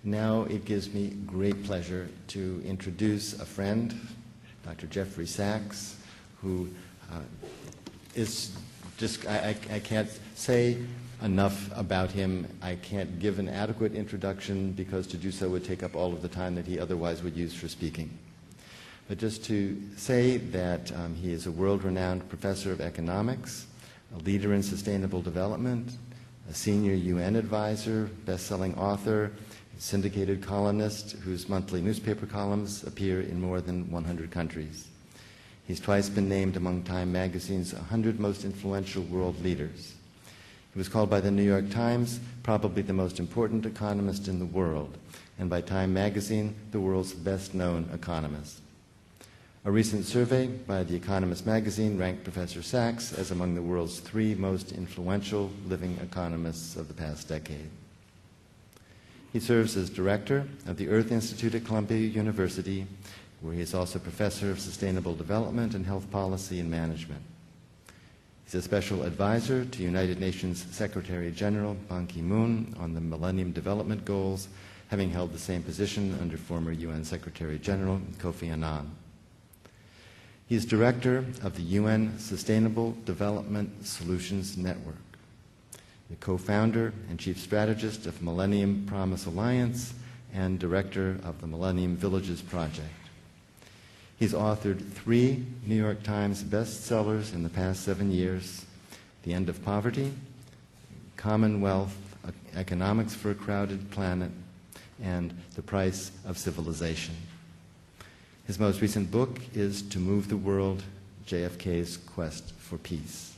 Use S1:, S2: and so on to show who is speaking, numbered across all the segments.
S1: Now it gives me great pleasure to introduce a friend, Dr. Jeffrey Sachs, who is just, I can't say enough about him. I can't give an adequate introduction because to do so would take up all of the time that he otherwise would use for speaking. But just to say that he is a world-renowned professor of economics, a leader in sustainable development, a senior UN advisor, best-selling author, syndicated columnist whose monthly newspaper columns appear in more than 100 countries. He's twice been named among Time magazine's 100 most influential world leaders. He was called by the New York Times probably the most important economist in the world, and by Time magazine, the world's best-known economist. A recent survey by The Economist magazine ranked Professor Sachs as among the world's 3 most influential living economists of the past decade. He serves as director of the Earth Institute at Columbia University, where he is also professor of sustainable development and health policy and management. He's a special advisor to United Nations Secretary General Ban Ki-moon on the Millennium Development Goals, having held the same position under former UN Secretary General Kofi Annan. He is director of the UN Sustainable Development Solutions Network, the co-founder and chief strategist of Millennium Promise Alliance, and director of the Millennium Villages Project. He's authored 3 New York Times bestsellers in the past 7 years: The End of Poverty, Commonwealth, Economics for a Crowded Planet, and The Price of Civilization. His most recent book is To Move the World, JFK's Quest for Peace.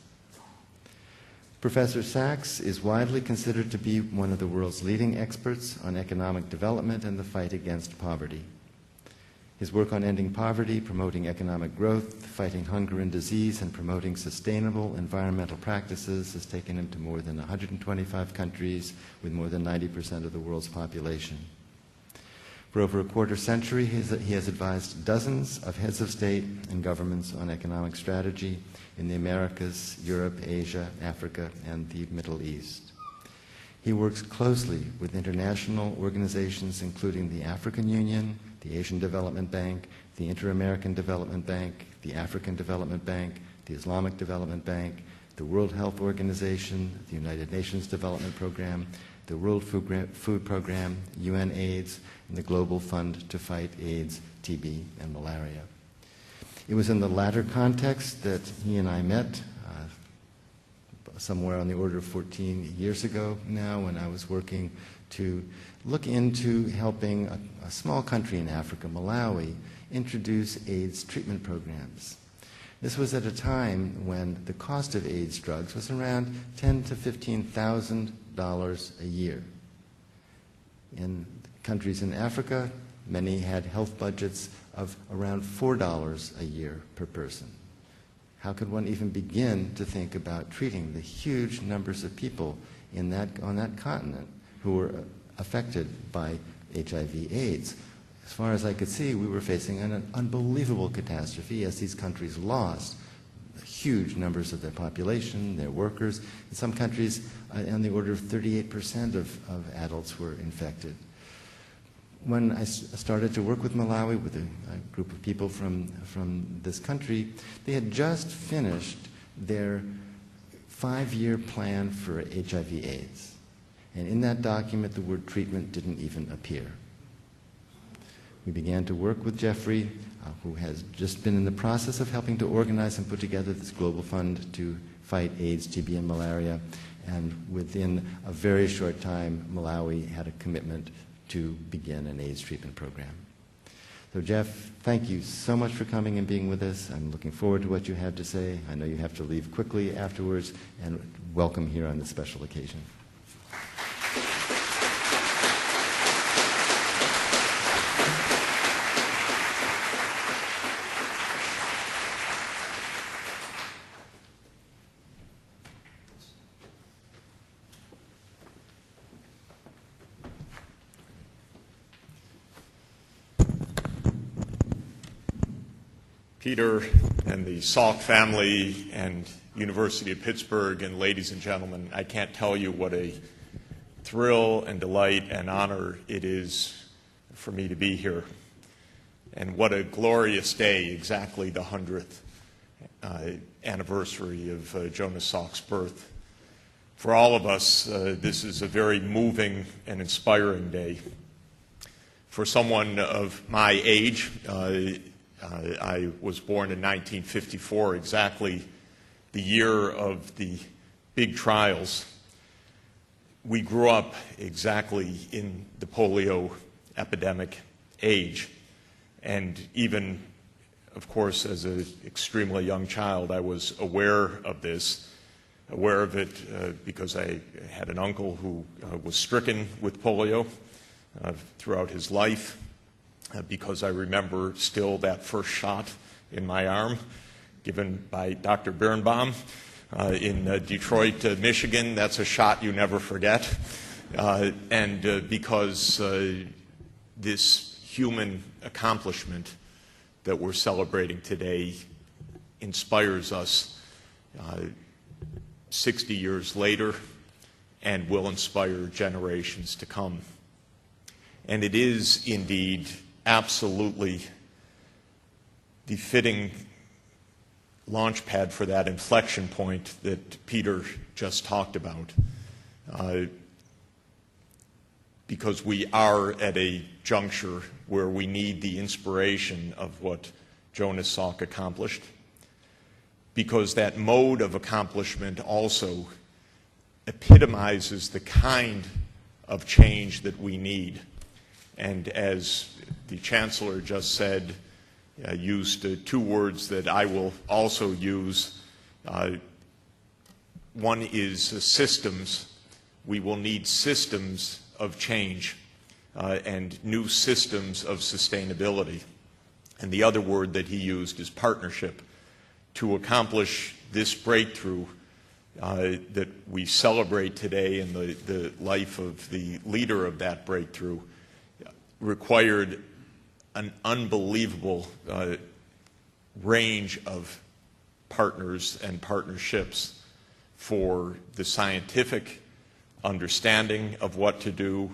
S1: Professor Sachs is widely considered to be one of the world's leading experts on economic development and the fight against poverty. His work on ending poverty, promoting economic growth, fighting hunger and disease, and promoting sustainable environmental practices has taken him to more than 125 countries with more than 90% of the world's population. For over a quarter century, he has advised dozens of heads of state and governments on economic strategy in the Americas, Europe, Asia, Africa, and the Middle East. He works closely with international organizations including the African Union, the Asian Development Bank, the Inter-American Development Bank, the African Development Bank, the Islamic Development Bank, the World Health Organization, the United Nations Development Program, the World Food Program, UN AIDS, and the Global Fund to Fight AIDS, TB, and Malaria. It was in the latter context that he and I met somewhere on the order of 14 years ago now, when I was working to look into helping a small country in Africa, Malawi, introduce AIDS treatment programs. This was at a time when the cost of AIDS drugs was around $10,000 to $15,000 a year. In countries in Africa, many had health budgets of around $4 a year per person. How could one even begin to think about treating the huge numbers of people on that continent who were affected by HIV/AIDS? As far as I could see, we were facing an unbelievable catastrophe as these countries lost huge numbers of their population, their workers. In some countries, on the order of 38% of adults were infected. When I started to work with Malawi, with a group of people from this country, they had just finished their 5-year plan for HIV/AIDS. And in that document, the word treatment didn't even appear. We began to work with Jeffrey, who has just been in the process of helping to organize and put together this global fund to fight AIDS, TB, and malaria. And within a very short time, Malawi had a commitment to begin an AIDS treatment program. So Jeff, thank you so much for coming and being with us. I'm looking forward to what you have to say. I know you have to leave quickly afterwards, and welcome here on this special occasion.
S2: Peter and the Salk family and University of Pittsburgh, and ladies and gentlemen, I can't tell you what a thrill and delight and honor it is for me to be here. And what a glorious day, exactly the 100th anniversary of Jonas Salk's birth. For all of us, this is a very moving and inspiring day. For someone of my age, I was born in 1954, exactly the year of the big trials. We grew up exactly in the polio epidemic age. And even, of course, as an extremely young child, I was aware of this, aware of it because I had an uncle who was stricken with polio throughout his life, because I remember still that first shot in my arm given by Dr. Birnbaum in Detroit, Michigan. That's a shot you never forget. And because this human accomplishment that we're celebrating today inspires us 60 years later and will inspire generations to come. And it is indeed absolutely the fitting launch pad for that inflection point that Peter just talked about, because we are at a juncture where we need the inspiration of what Jonas Salk accomplished, because that mode of accomplishment also epitomizes the kind of change that we need. And as the Chancellor just said, used two words that I will also use. One is systems. We will need systems of change and new systems of sustainability. And the other word that he used is partnership. To accomplish this breakthrough that we celebrate today in the life of the leader of that breakthrough required an unbelievable range of partners and partnerships for the scientific understanding of what to do,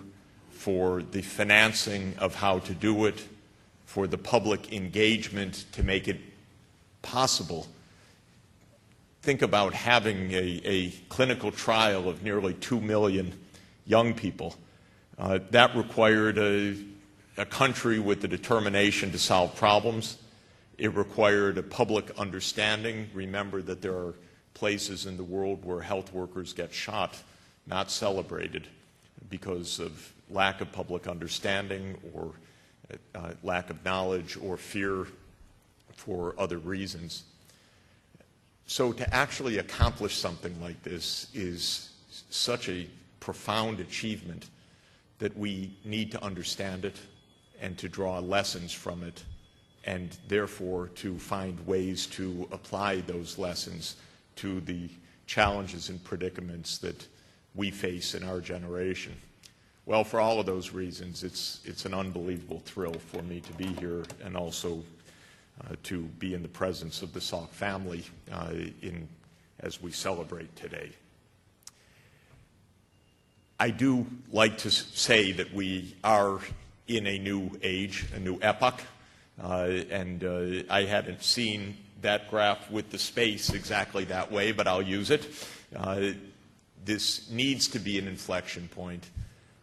S2: for the financing of how to do it, for the public engagement to make it possible. Think about having a clinical trial of nearly 2 million young people. That required a country with the determination to solve problems. It required a public understanding. Remember that there are places in the world where health workers get shot, not celebrated, because of lack of public understanding or lack of knowledge or fear for other reasons. So to actually accomplish something like this is such a profound achievement that we need to understand it and to draw lessons from it, and therefore to find ways to apply those lessons to the challenges and predicaments that we face in our generation. Well, for all of those reasons, it's an unbelievable thrill for me to be here and also to be in the presence of the Salk family as we celebrate today. I do like to say that we are in a new age, a new epoch, and I hadn't seen that graph with the space exactly that way, but I'll use it. This needs to be an inflection point.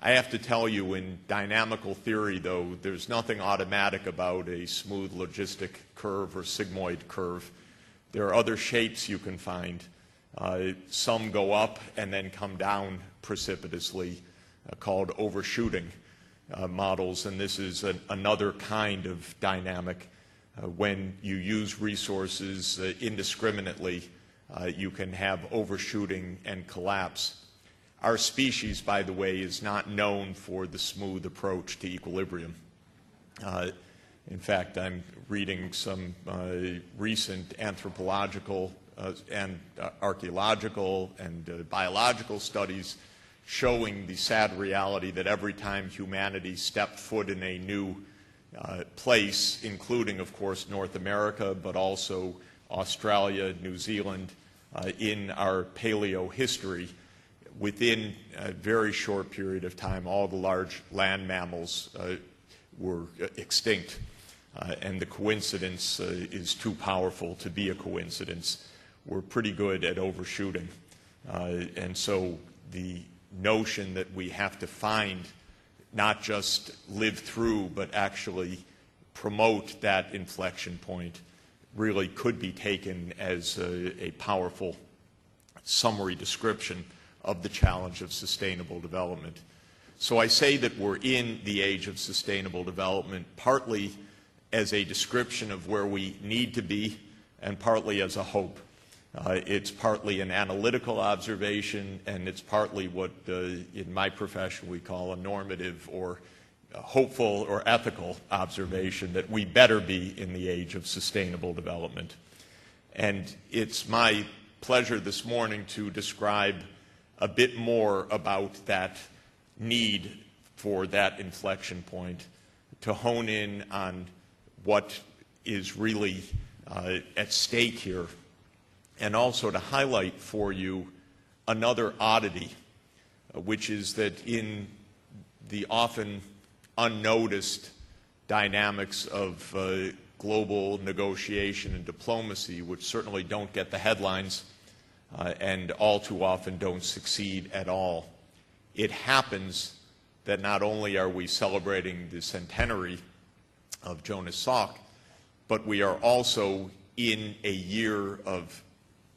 S2: I have to tell you, in dynamical theory, though, there's nothing automatic about a smooth logistic curve or sigmoid curve. There are other shapes you can find. Some go up and then come down precipitously, called overshooting models, and this is another kind of dynamic. When you use resources indiscriminately, you can have overshooting and collapse. Our species, by the way, is not known for the smooth approach to equilibrium. In fact, I'm reading some recent anthropological and archaeological and biological studies showing the sad reality that every time humanity stepped foot in a new place, including, of course, North America, but also Australia, New Zealand, in our paleo history, within a very short period of time, all the large land mammals were extinct. And the coincidence is too powerful to be a coincidence. We're pretty good at overshooting. And so the notion that we have to find, not just live through, but actually promote that inflection point really could be taken as a powerful summary description of the challenge of sustainable development. So I say that we're in the age of sustainable development, partly as a description of where we need to be, and partly as a hope. It's partly an analytical observation, and it's partly what, in my profession, we call a normative or hopeful or ethical observation that we better be in the age of sustainable development. And it's my pleasure this morning to describe a bit more about that need for that inflection point, to hone in on what is really at stake here, and also to highlight for you another oddity, which is that in the often unnoticed dynamics of global negotiation and diplomacy, which certainly don't get the headlines and all too often don't succeed at all, it happens that not only are we celebrating the centenary of Jonas Salk, but we are also in a year of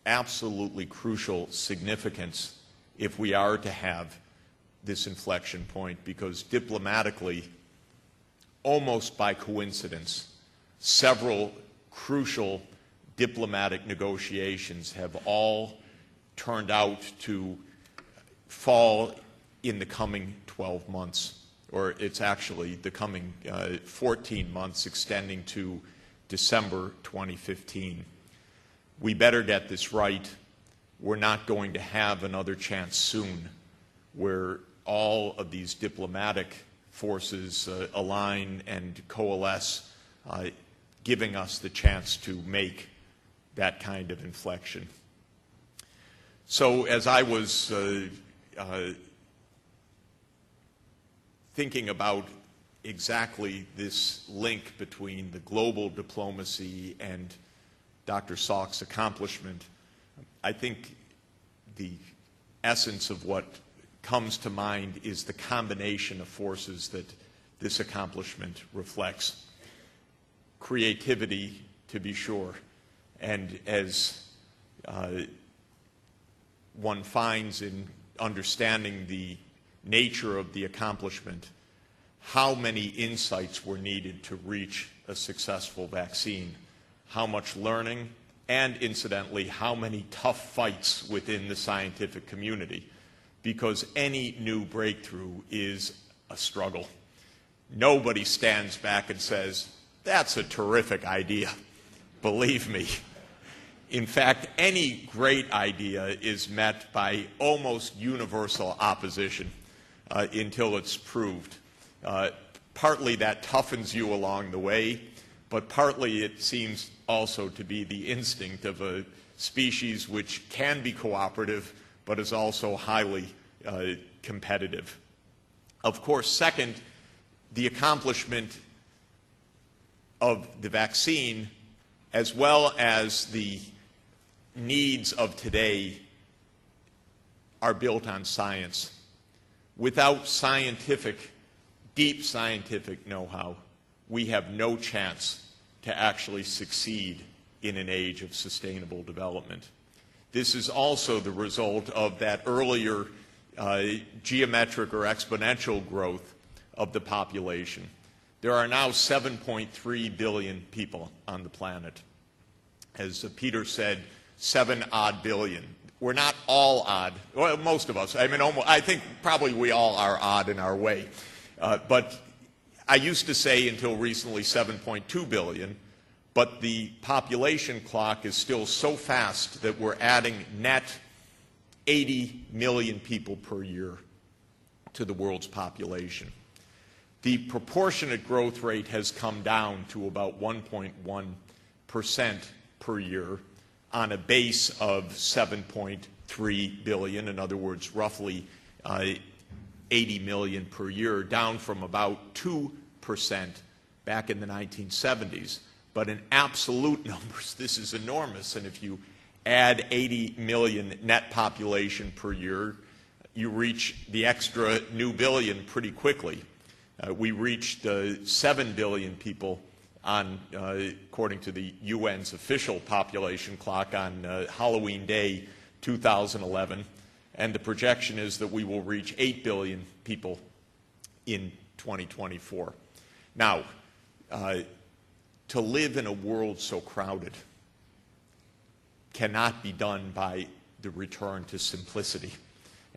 S2: absolutely crucial significance if we are to have this inflection point, because diplomatically, almost by coincidence, several crucial diplomatic negotiations have all turned out to fall in the coming 12 months, or it's actually the coming 14 months extending to December 2015. We better get this right. We're not going to have another chance soon where all of these diplomatic forces align and coalesce, giving us the chance to make that kind of inflection. So as I was thinking about exactly this link between the global diplomacy and Dr. Salk's accomplishment, I think the essence of what comes to mind is the combination of forces that this accomplishment reflects. Creativity, to be sure, and as one finds in understanding the nature of the accomplishment, how many insights were needed to reach a successful vaccine, how much learning, and incidentally, how many tough fights within the scientific community, because any new breakthrough is a struggle. Nobody stands back and says, "That's a terrific idea." Believe me. In fact, any great idea is met by almost universal opposition until it's proved. Partly that toughens you along the way, but partly it seems also to be the instinct of a species which can be cooperative, but is also highly competitive. Of course, second, the accomplishment of the vaccine, as well as the needs of today, are built on science. Without deep scientific know-how, we have no chance to actually succeed in an age of sustainable development. This is also the result of that earlier geometric or exponential growth of the population. There are now 7.3 billion people on the planet. As Peter said, 7-odd billion. We're not all odd. Well, most of us. I mean, I think probably we all are odd in our way. But I used to say until recently 7.2 billion, but the population clock is still so fast that we're adding net 80 million people per year to the world's population. The proportionate growth rate has come down to about 1.1% per year on a base of 3 billion, in other words, roughly 80 million per year, down from about 2% back in the 1970s. But in absolute numbers, this is enormous. And if you add 80 million net population per year, you reach the extra new billion pretty quickly. We reached 7 billion people on, according to the UN's official population clock, on Halloween Day 2011. And the projection is that we will reach 8 billion people in 2024. Now, to live in a world so crowded cannot be done by the return to simplicity,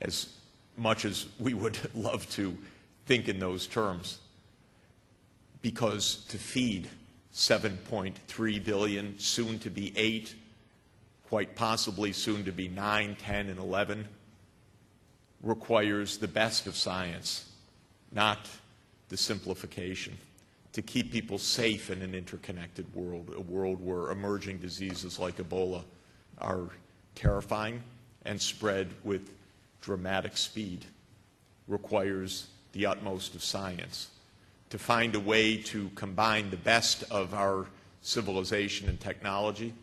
S2: as much as we would love to think in those terms. Because to feed 7.3 billion, soon to be 8, quite possibly soon to be 9, 10, and 11, requires the best of science, not the simplification, to keep people safe in an interconnected world, a world where emerging diseases like Ebola are terrifying and spread with dramatic speed, requires the utmost of science. To find a way to combine the best of our civilization and technology,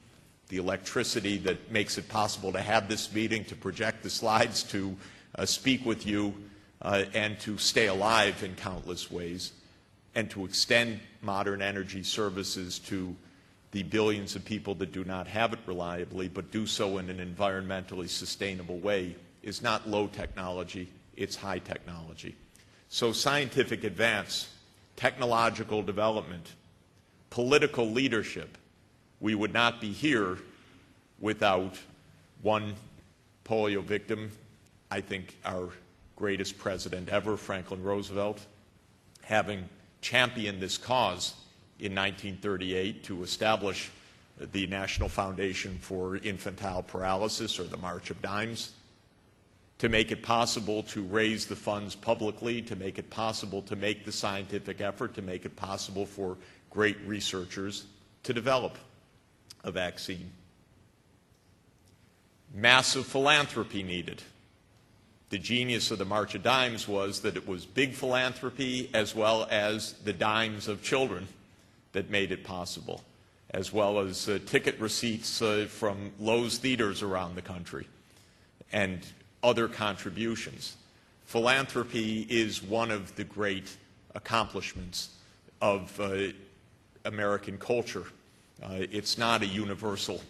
S2: the electricity that makes it possible to have this meeting, to project the slides, to speak with you, and to stay alive in countless ways, and to extend modern energy services to the billions of people that do not have it reliably, but do so in an environmentally sustainable way, is not low technology, it's high technology. So scientific advance, technological development, political leadership, we would not be here without one polio victim, I think our greatest president ever, Franklin Roosevelt, having championed this cause in 1938 to establish the National Foundation for Infantile Paralysis, or the March of Dimes, to make it possible to raise the funds publicly, to make it possible to make the scientific effort, to make it possible for great researchers to develop a vaccine. Massive philanthropy needed. The genius of the March of Dimes was that it was big philanthropy as well as the dimes of children that made it possible, as well as ticket receipts from Lowe's theaters around the country and other contributions. Philanthropy is one of the great accomplishments of American culture. It's not a universal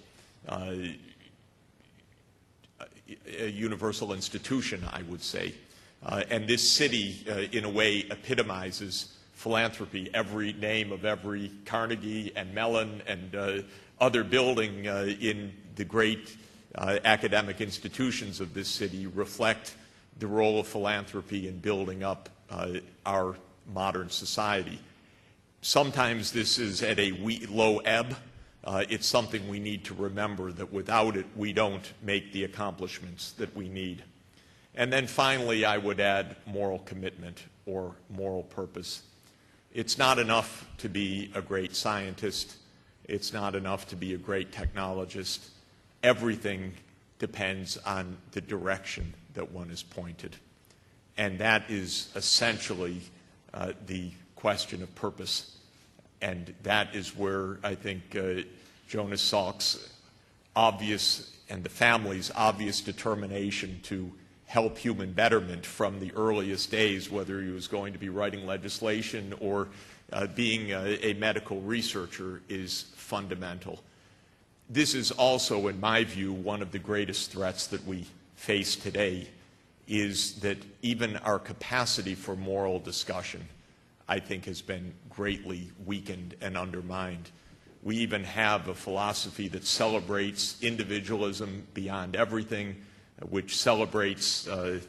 S2: institution, I would say. And this city, in a way, epitomizes philanthropy. Every name of every Carnegie and Mellon and other building in the great academic institutions of this city reflect the role of philanthropy in building up our modern society. Sometimes this is at a low ebb. It's something we need to remember, that without it, we don't make the accomplishments that we need. And then finally, I would add moral commitment or moral purpose. It's not enough to be a great scientist. It's not enough to be a great technologist. Everything depends on the direction that one is pointed. And that is essentially the question of purpose. And that is where I think Jonas Salk's obvious, and the family's obvious determination to help human betterment from the earliest days, whether he was going to be writing legislation or being a medical researcher, is fundamental. This is also, in my view, one of the greatest threats that we face today, is that even our capacity for moral discussion, I think, has been greatly weakened and undermined. We even have a philosophy that celebrates individualism beyond everything, which celebrates the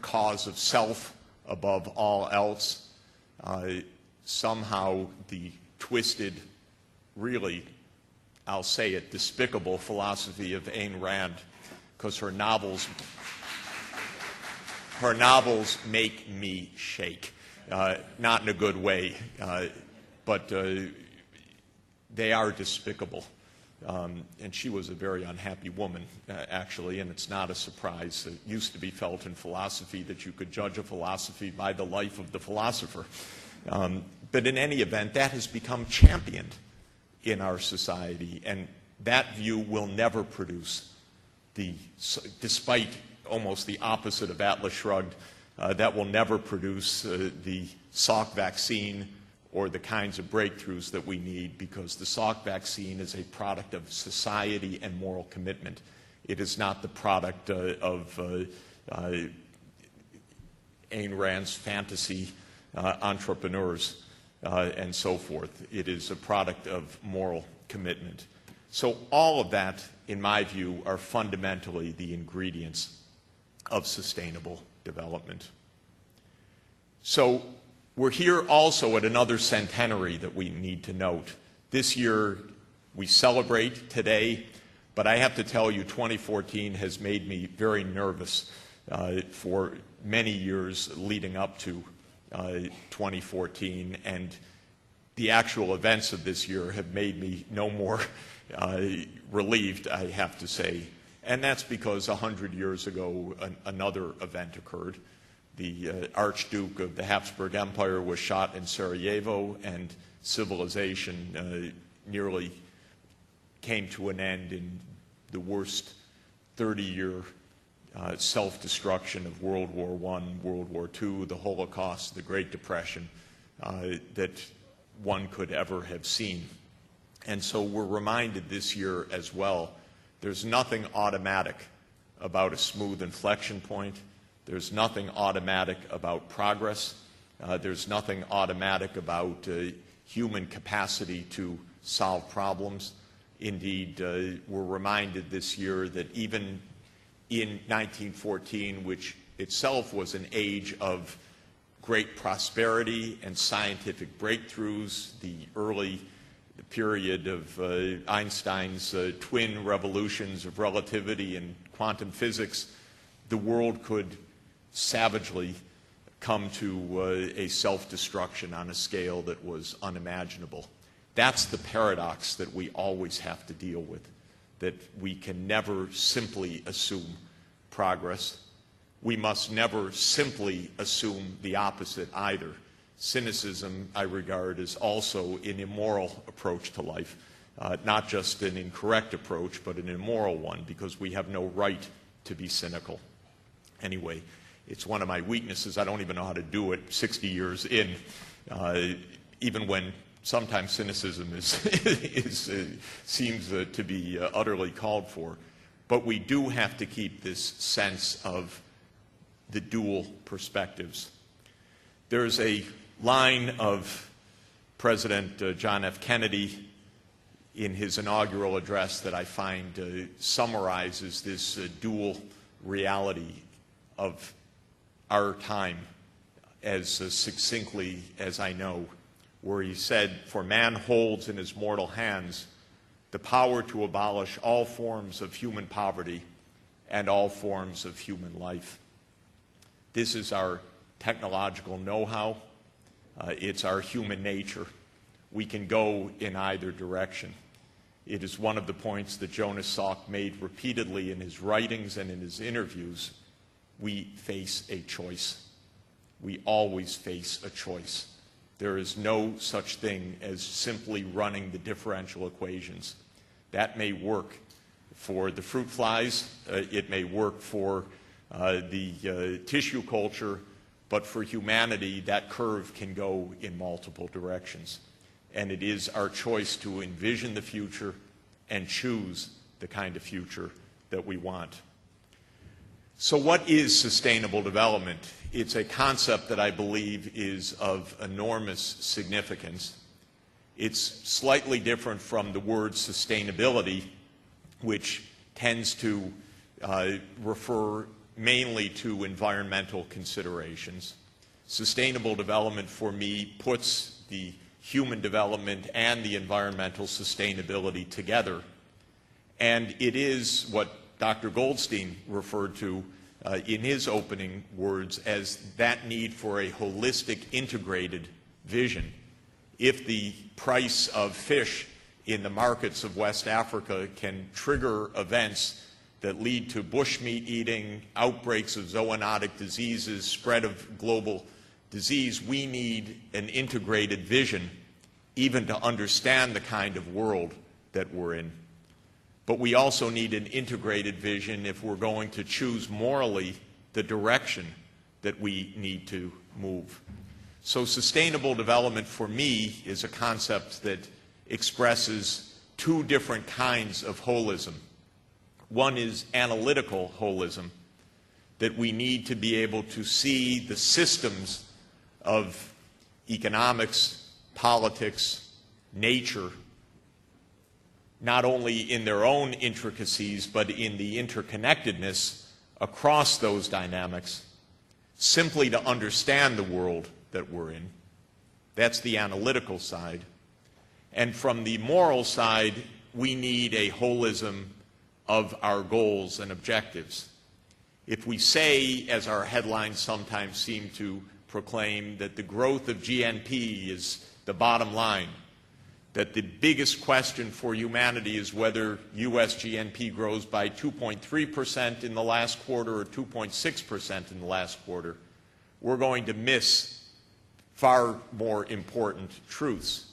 S2: cause of self above all else. Somehow the twisted, really, I'll say it, despicable philosophy of Ayn Rand, because her novels make me shake, not in a good way, but they are despicable. And she was a very unhappy woman, actually, and it's not a surprise. It used to be felt in philosophy that you could judge a philosophy by the life of the philosopher. But in any event, that has become championed in our society, and that view will never produce despite almost the opposite of Atlas Shrugged, that will never produce the Salk vaccine or the kinds of breakthroughs that we need, because the Salk vaccine is a product of society and moral commitment. It is not the product of Ayn Rand's fantasy entrepreneurs and so forth. It is a product of moral commitment. So all of that, in my view, are fundamentally the ingredients of sustainable development. So we're here also at another centenary that we need to note. This year we celebrate today, but I have to tell you 2014 has made me very nervous for many years leading up to 2014, and the actual events of this year have made me no more relieved, I have to say. And that's because 100 years ago another event occurred. The Archduke of the Habsburg Empire was shot in Sarajevo, and civilization nearly came to an end in the worst 30-year self-destruction of World War I, World War II, the Holocaust, the Great Depression that one could ever have seen. And so we're reminded this year as well, there's nothing automatic about a smooth inflection point. There's nothing automatic about progress. There's nothing automatic about human capacity to solve problems. Indeed, we're reminded this year that even in 1914, which itself was an age of great prosperity and scientific breakthroughs, the early period of Einstein's twin revolutions of relativity and quantum physics, the world could savagely come to a self-destruction on a scale that was unimaginable. That's the paradox that we always have to deal with, that we can never simply assume progress. We must never simply assume the opposite either. Cynicism, I regard, is also an immoral approach to life, not just an incorrect approach, but an immoral one, because we have no right to be cynical. Anyway, it's one of my weaknesses. I don't even know how to do it 60 years in, even when sometimes cynicism seems to be utterly called for. But we do have to keep this sense of the dual perspectives. There's a line of President John F. Kennedy in his inaugural address that I find summarizes this dual reality of our time as succinctly as I know, where he said, "For man holds in his mortal hands the power to abolish all forms of human poverty and all forms of human life." This is our technological know-how. It's our human nature. We can go in either direction. It is one of the points that Jonas Salk made repeatedly in his writings and in his interviews. We face a choice. We always face a choice. There is no such thing as simply running the differential equations. That may work for the fruit flies. It may work for the tissue culture. But for humanity, that curve can go in multiple directions. And it is our choice to envision the future and choose the kind of future that we want. So what is sustainable development? It's a concept that I believe is of enormous significance. It's slightly different from the word sustainability, which tends to refer mainly to environmental considerations. Sustainable development, for me, puts the human development and the environmental sustainability together. And it is what Dr. Goldstein referred to in his opening words as that need for a holistic, integrated vision. If the price of fish in the markets of West Africa can trigger events that lead to bushmeat eating, outbreaks of zoonotic diseases, spread of global disease, we need an integrated vision even to understand the kind of world that we're in. But we also need an integrated vision if we're going to choose morally the direction that we need to move. So sustainable development for me is a concept that expresses two different kinds of holism. One is analytical holism, that we need to be able to see the systems of economics, politics, nature, not only in their own intricacies, but in the interconnectedness across those dynamics, simply to understand the world that we're in. That's the analytical side. And from the moral side, we need a holism of our goals and objectives. If we say, as our headlines sometimes seem to proclaim, that the growth of GNP is the bottom line, that the biggest question for humanity is whether U.S. GNP grows by 2.3% in the last quarter or 2.6% in the last quarter, we're going to miss far more important truths.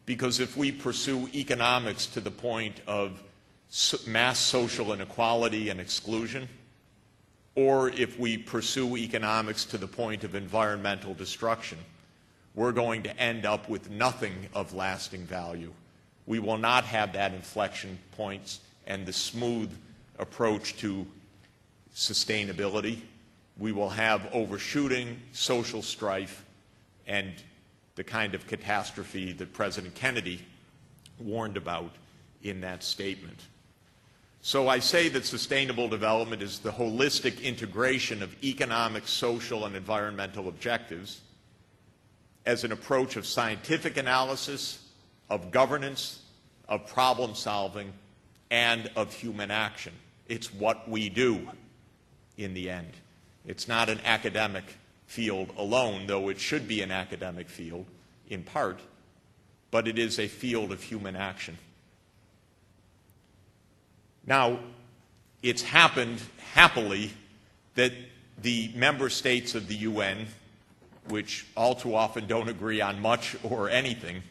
S2: Because if we pursue economics to the point of mass social inequality and exclusion, or if we pursue economics to the point of environmental destruction, we're going to end up with nothing of lasting value. We will not have that inflection points and the smooth approach to sustainability. We will have overshooting, social strife, and the kind of catastrophe that President Kennedy warned about in that statement. So I say that sustainable development is the holistic integration of economic, social, and environmental objectives as an approach of scientific analysis, of governance, of problem solving, and of human action. It's what we do in the end. It's not an academic field alone, though it should be an academic field in part, but it is a field of human action. Now, it's happened happily that the member states of the UN, which all too often don't agree on much or anything,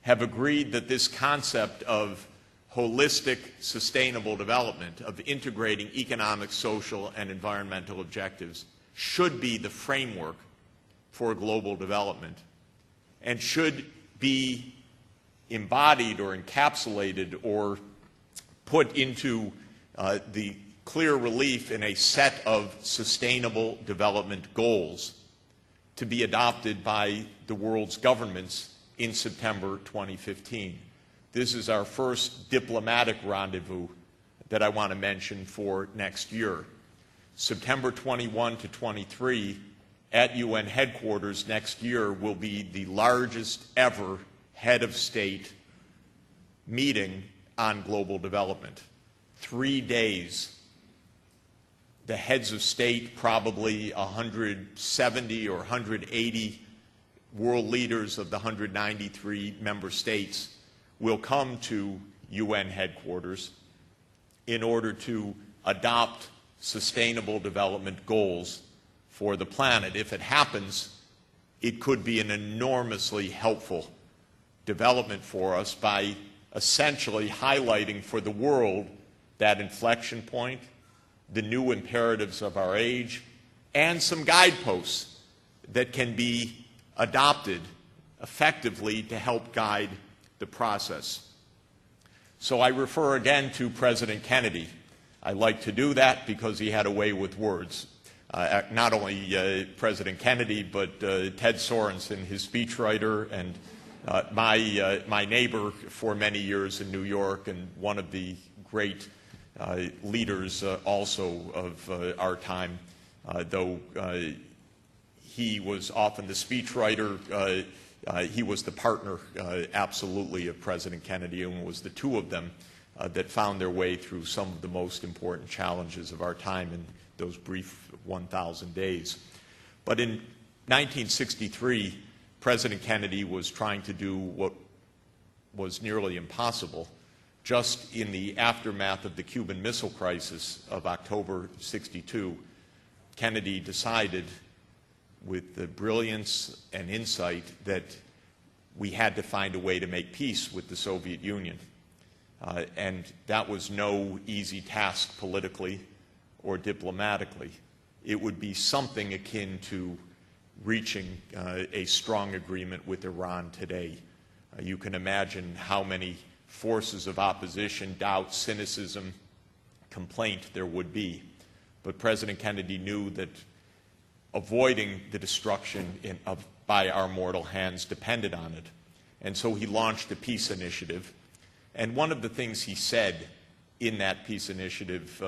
S2: have agreed that this concept of holistic sustainable development, of integrating economic, social, and environmental objectives, should be the framework for global development and should be embodied or encapsulated or put into the clear relief in a set of sustainable development goals to be adopted by the world's governments in September 2015. This is our first diplomatic rendezvous that I want to mention for next year. September 21 to 23 at UN headquarters next year will be the largest ever head of state meeting on global development. 3 days. The heads of state, probably 170 or 180 world leaders of the 193 member states, will come to UN headquarters in order to adopt sustainable development goals for the planet. If it happens, it could be an enormously helpful development for us by essentially highlighting for the world that inflection point, the new imperatives of our age, and some guideposts that can be adopted effectively to help guide the process. So I refer again to President Kennedy. I like to do that because he had a way with words. Not only President Kennedy, but Ted Sorensen, his speechwriter, and my neighbor for many years in New York, and one of the great leaders also of our time, though he was often the speechwriter. He was the partner, absolutely, of President Kennedy, and it was the two of them that found their way through some of the most important challenges of our time in those brief 1,000 days. But in 1963, President Kennedy was trying to do what was nearly impossible. Just in the aftermath of the Cuban Missile Crisis of October '62, Kennedy decided, with the brilliance and insight, that we had to find a way to make peace with the Soviet Union. And that was no easy task politically or diplomatically. It would be something akin to reaching a strong agreement with Iran today. You can imagine how many forces of opposition, doubt, cynicism, complaint there would be. But President Kennedy knew that avoiding the destruction by our mortal hands depended on it. And so he launched a peace initiative. And one of the things he said in that peace initiative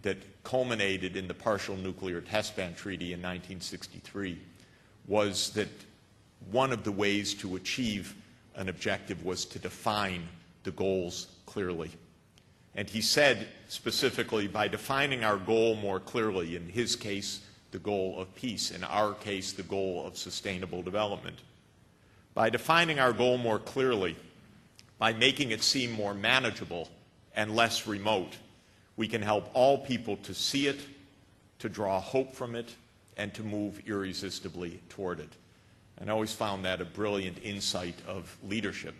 S2: that culminated in the Partial Nuclear Test Ban Treaty in 1963 was that one of the ways to achieve an objective was to define the goals clearly. And he said specifically, by defining our goal more clearly, in his case, the goal of peace, in our case, the goal of sustainable development. By defining our goal more clearly, by making it seem more manageable and less remote, we can help all people to see it, to draw hope from it, and to move irresistibly toward it. And I always found that a brilliant insight of leadership,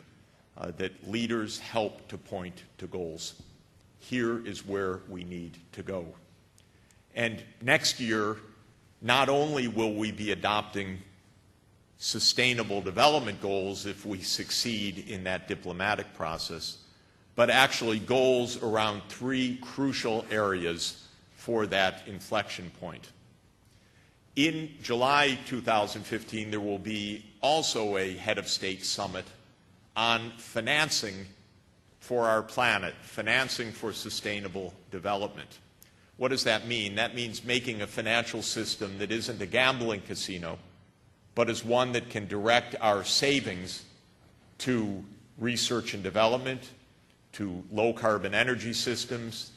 S2: that leaders help to point to goals. Here is where we need to go. And next year, not only will we be adopting sustainable development goals if we succeed in that diplomatic process, but actually goals around 3 crucial areas for that inflection point. In July 2015, there will be also a head of state summit on financing for our planet, financing for sustainable development. What does that mean? That means making a financial system that isn't a gambling casino, but is one that can direct our savings to research and development, to low-carbon energy systems,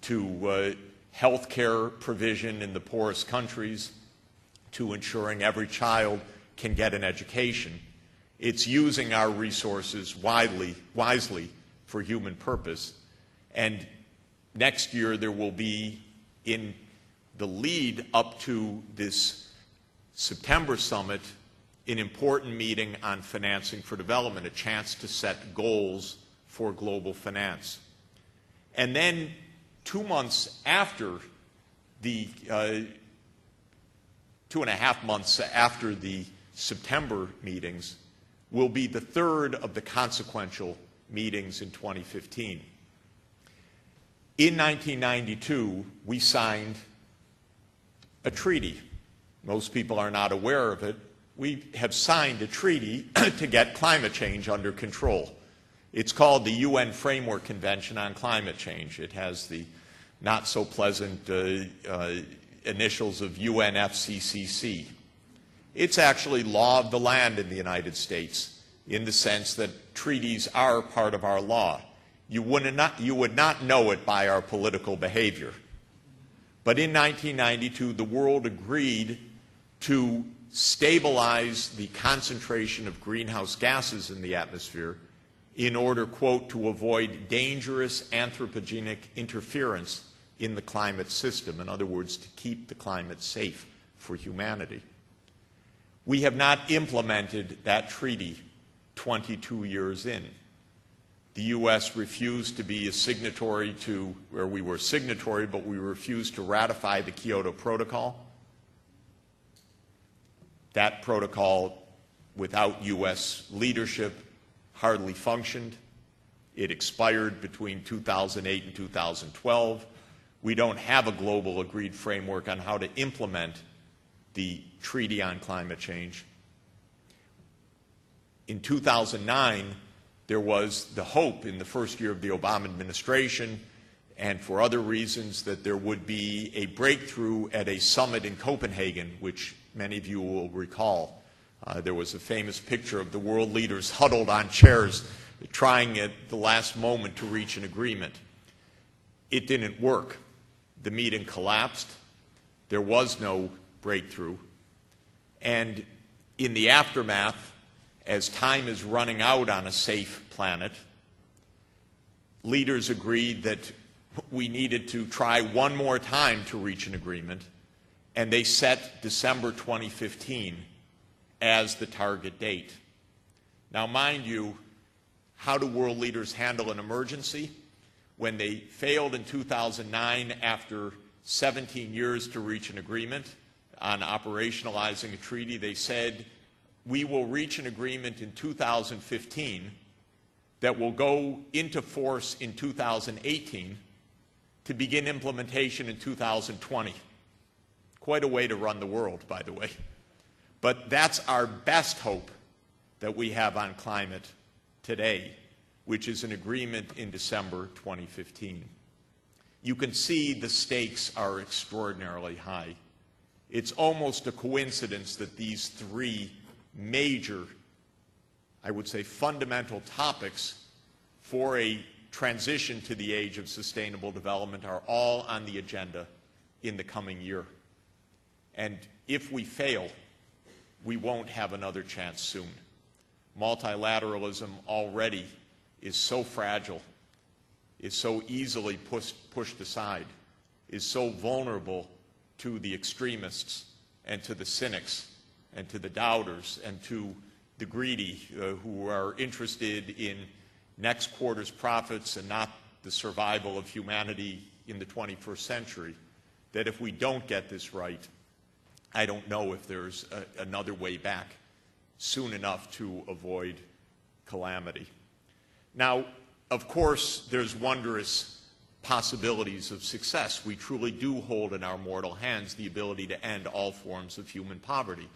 S2: to health care provision in the poorest countries, to ensuring every child can get an education. It's using our resources wisely for human purpose. And next year there will be, in the lead up to this September summit, an important meeting on financing for development, a chance to set goals for global finance. And then 2 months after the 2.5 months after the September meetings will be the third of the consequential meetings in 2015. In 1992, we signed a treaty. Most people are not aware of it. We have signed a treaty to get climate change under control. It's called the UN Framework Convention on Climate Change. It has the not so pleasant initials of UNFCCC. It's actually law of the land in the United States, in the sense that treaties are part of our law. You would not know it by our political behavior. But in 1992, the world agreed to stabilize the concentration of greenhouse gases in the atmosphere in order, quote, to avoid dangerous anthropogenic interference in the climate system. In other words, to keep the climate safe for humanity. We have not implemented that treaty 22 years in. The U.S. refused to be a signatory to, or we were signatory, but we refused to ratify the Kyoto Protocol. That protocol, without U.S. leadership, hardly functioned. It expired between 2008 and 2012. We don't have a global agreed framework on how to implement the Treaty on Climate Change. In 2009, there was the hope in the first year of the Obama administration and for other reasons that there would be a breakthrough at a summit in Copenhagen, which many of you will recall. There was a famous picture of the world leaders huddled on chairs trying at the last moment to reach an agreement. It didn't work. The meeting collapsed. There was no breakthrough. And in the aftermath, as time is running out on a safe planet, leaders agreed that we needed to try one more time to reach an agreement, and they set December 2015 as the target date. Now, mind you, how do world leaders handle an emergency? When they failed in 2009 after 17 years to reach an agreement on operationalizing a treaty, they said, we will reach an agreement in 2015 that will go into force in 2018 to begin implementation in 2020. Quite a way to run the world, by the way. But that's our best hope that we have on climate today, which is an agreement in December 2015. You can see the stakes are extraordinarily high. It's almost a coincidence that these three major, I would say, fundamental topics for a transition to the age of sustainable development are all on the agenda in the coming year. And if we fail, we won't have another chance soon. Multilateralism already is so fragile, is so easily pushed aside, is so vulnerable to the extremists and to the cynics and to the doubters and to the greedy who are interested in next quarter's profits and not the survival of humanity in the 21st century, that if we don't get this right, I don't know if there's another way back soon enough to avoid calamity. Now, of course, there's wondrous possibilities of success. We truly do hold in our mortal hands the ability to end all forms of human poverty.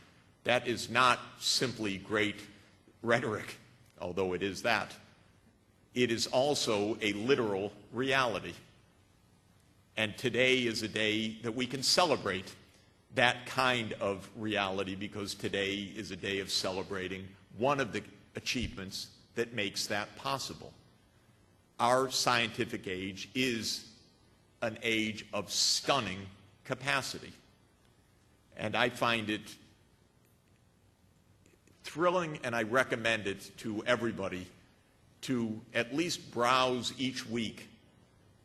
S2: That is not simply great rhetoric, although it is that. It is also a literal reality. And today is a day that we can celebrate that kind of reality, because today is a day of celebrating one of the achievements that makes that possible. Our scientific age is an age of stunning capacity. And I find it thrilling, and I recommend it to everybody to at least browse each week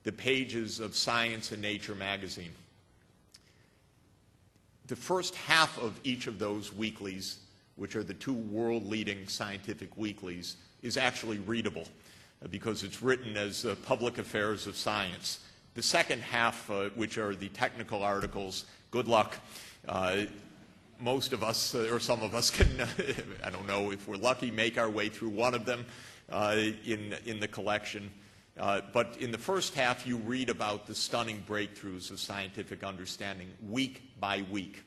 S2: the pages of Science and Nature magazine. The first half of each of those weeklies, which are the two world-leading scientific weeklies, is actually readable because it's written as public affairs of science. The second half, which are the technical articles, good luck. Most of us, or some of us, can, I don't know if we're lucky, make our way through one of them in the collection. But in the first half, you read about the stunning breakthroughs of scientific understanding week by week.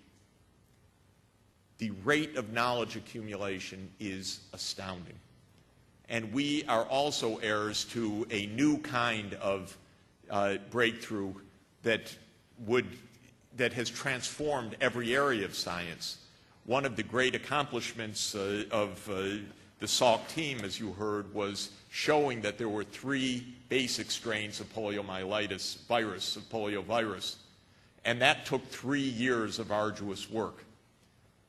S2: The rate of knowledge accumulation is astounding. And we are also heirs to a new kind of breakthrough that has transformed every area of science. One of the great accomplishments of the Salk team, as you heard, was showing that there were three basic strains of polio virus, and that took 3 years of arduous work.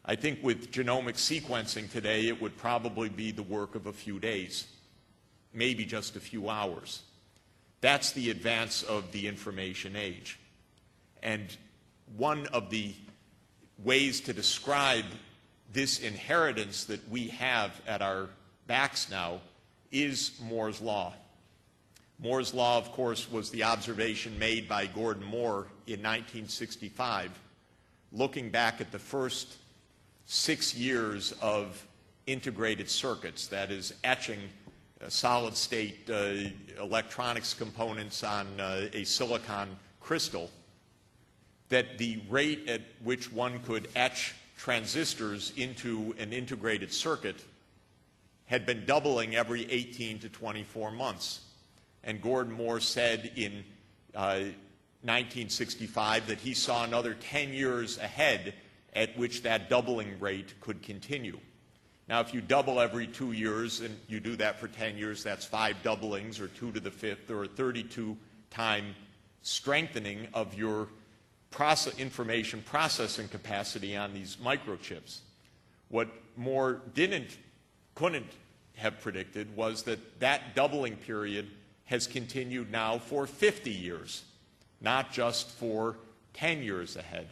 S2: I think with genomic sequencing today, it would probably be the work of a few days, maybe just a few hours. That's the advance of the information age. And one of the ways to describe this inheritance that we have at our backs now is Moore's Law. Moore's Law, of course, was the observation made by Gordon Moore in 1965, looking back at the first 6 years of integrated circuits, that is, etching solid-state electronics components on a silicon crystal, that the rate at which one could etch transistors into an integrated circuit had been doubling every 18 to 24 months. And Gordon Moore said in 1965 that he saw another 10 years ahead at which that doubling rate could continue. Now, if you double every 2 years, and you do that for 10 years, that's 5 doublings, or 2 to the 5th, or a 32-time strengthening of your information processing capacity on these microchips. What Moore didn't couldn't have predicted was that that doubling period has continued now for 50 years, not just for 10 years ahead.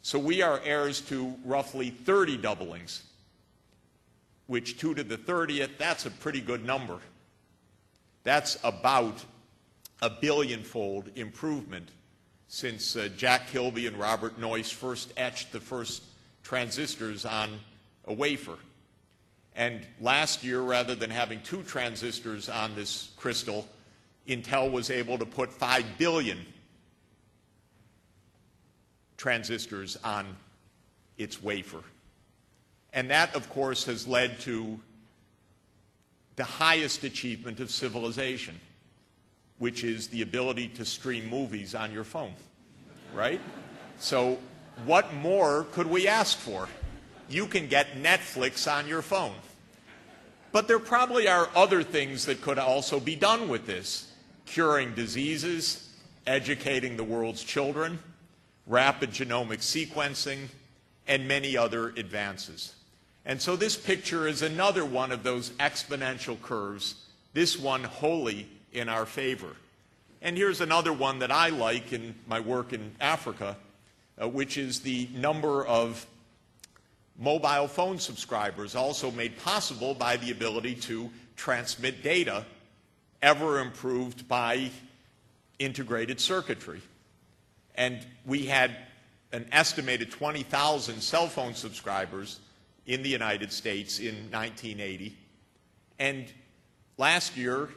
S2: So we are heirs to roughly 30 doublings, which 2 to the 30th, that's a pretty good number. That's about a billion-fold improvement since Jack Kilby and Robert Noyce first etched the first transistors on a wafer. And last year, rather than having 2 transistors on this crystal, Intel was able to put 5 billion transistors on its wafer. And that, of course, has led to the highest achievement of civilization, which is the ability to stream movies on your phone, right? So what more could we ask for? You can get Netflix on your phone. But there probably are other things that could also be done with this: curing diseases, educating the world's children, rapid genomic sequencing, and many other advances. And so this picture is another one of those exponential curves, this one wholly in our favor. And here's another one that I like in my work in Africa, which is the number of mobile phone subscribers, also made possible by the ability to transmit data, ever improved by integrated circuitry. And we had an estimated 20,000 cell phone subscribers in the United States in 1980. And last year,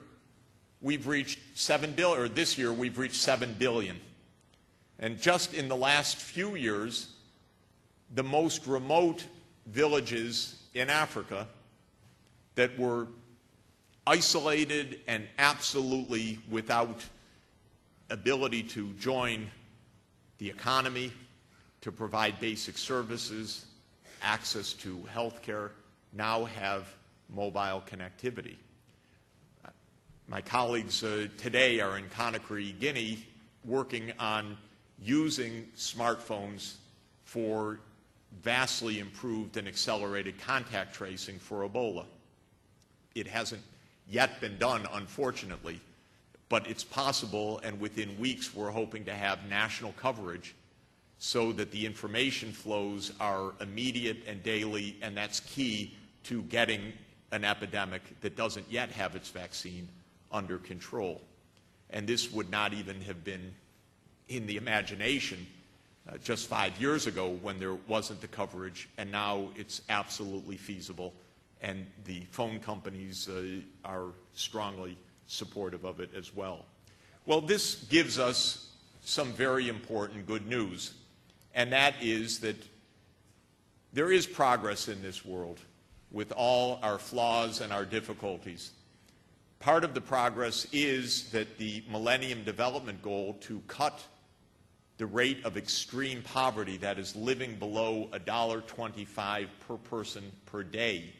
S2: we've reached 7 billion, or this year, we've reached 7 billion. And just in the last few years, the most remote villages in Africa that were isolated and absolutely without ability to join the economy, to provide basic services, access to health care, now have mobile connectivity. My colleagues today are in Conakry, Guinea, working on using smartphones for vastly improved and accelerated contact tracing for Ebola. It hasn't yet been done, unfortunately, but it's possible, and within weeks we're hoping to have national coverage so that the information flows are immediate and daily, and that's key to getting an epidemic that doesn't yet have its vaccine under control. And this would not even have been in the imagination just 5 years ago when there wasn't the coverage, and now it's absolutely feasible, and the phone companies are strongly supportive of it as well. Well, this gives us some very important good news, and that is that there is progress in this world with all our flaws and our difficulties. Part of the progress is that the Millennium Development Goal to cut the rate of extreme poverty, that is living below $1.25 per person per day,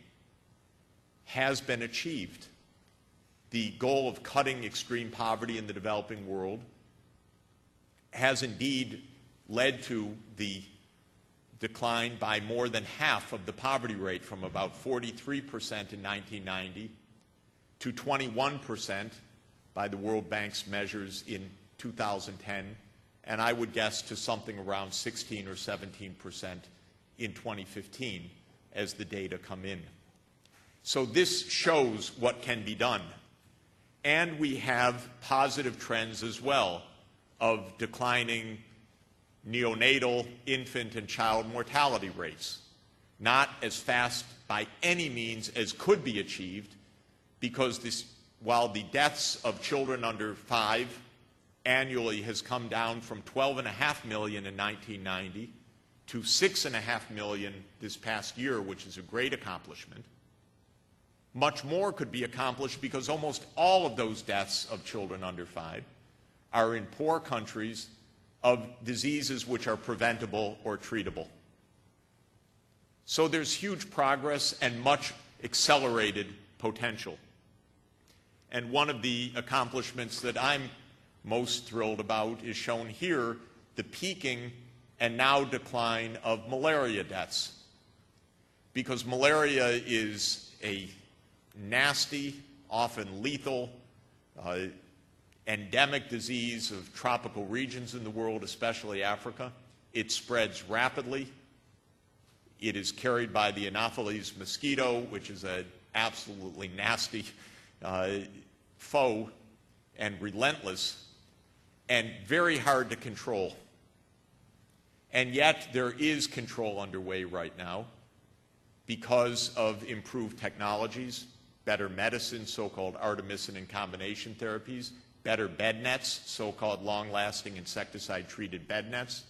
S2: has been achieved. The goal of cutting extreme poverty in the developing world has indeed led to the decline by more than half of the poverty rate, from about 43% in 1990 to 21% by the World Bank's measures in 2010, and I would guess to something around 16 or 17% in 2015 as the data come in. So this shows what can be done. And we have positive trends as well of declining neonatal, infant, and child mortality rates. Not as fast by any means as could be achieved, because while the deaths of children under 5 annually has come down from 12.5 million in 1990 to 6.5 million this past year, which is a great accomplishment, much more could be accomplished because almost all of those deaths of children under 5 are in poor countries of diseases which are preventable or treatable. So there's huge progress and much accelerated potential. And one of the accomplishments that I'm most thrilled about is shown here, the peaking and now decline of malaria deaths. because malaria is a nasty, often lethal, endemic disease of tropical regions in the world, especially Africa. It spreads rapidly. It is carried by the Anopheles mosquito, which is an absolutely nasty foe and relentless and very hard to control. And yet there is control underway right now because of improved technologies, better medicine, so-called artemisinin and combination therapies, better bed nets, so-called long-lasting insecticide-treated bed nets,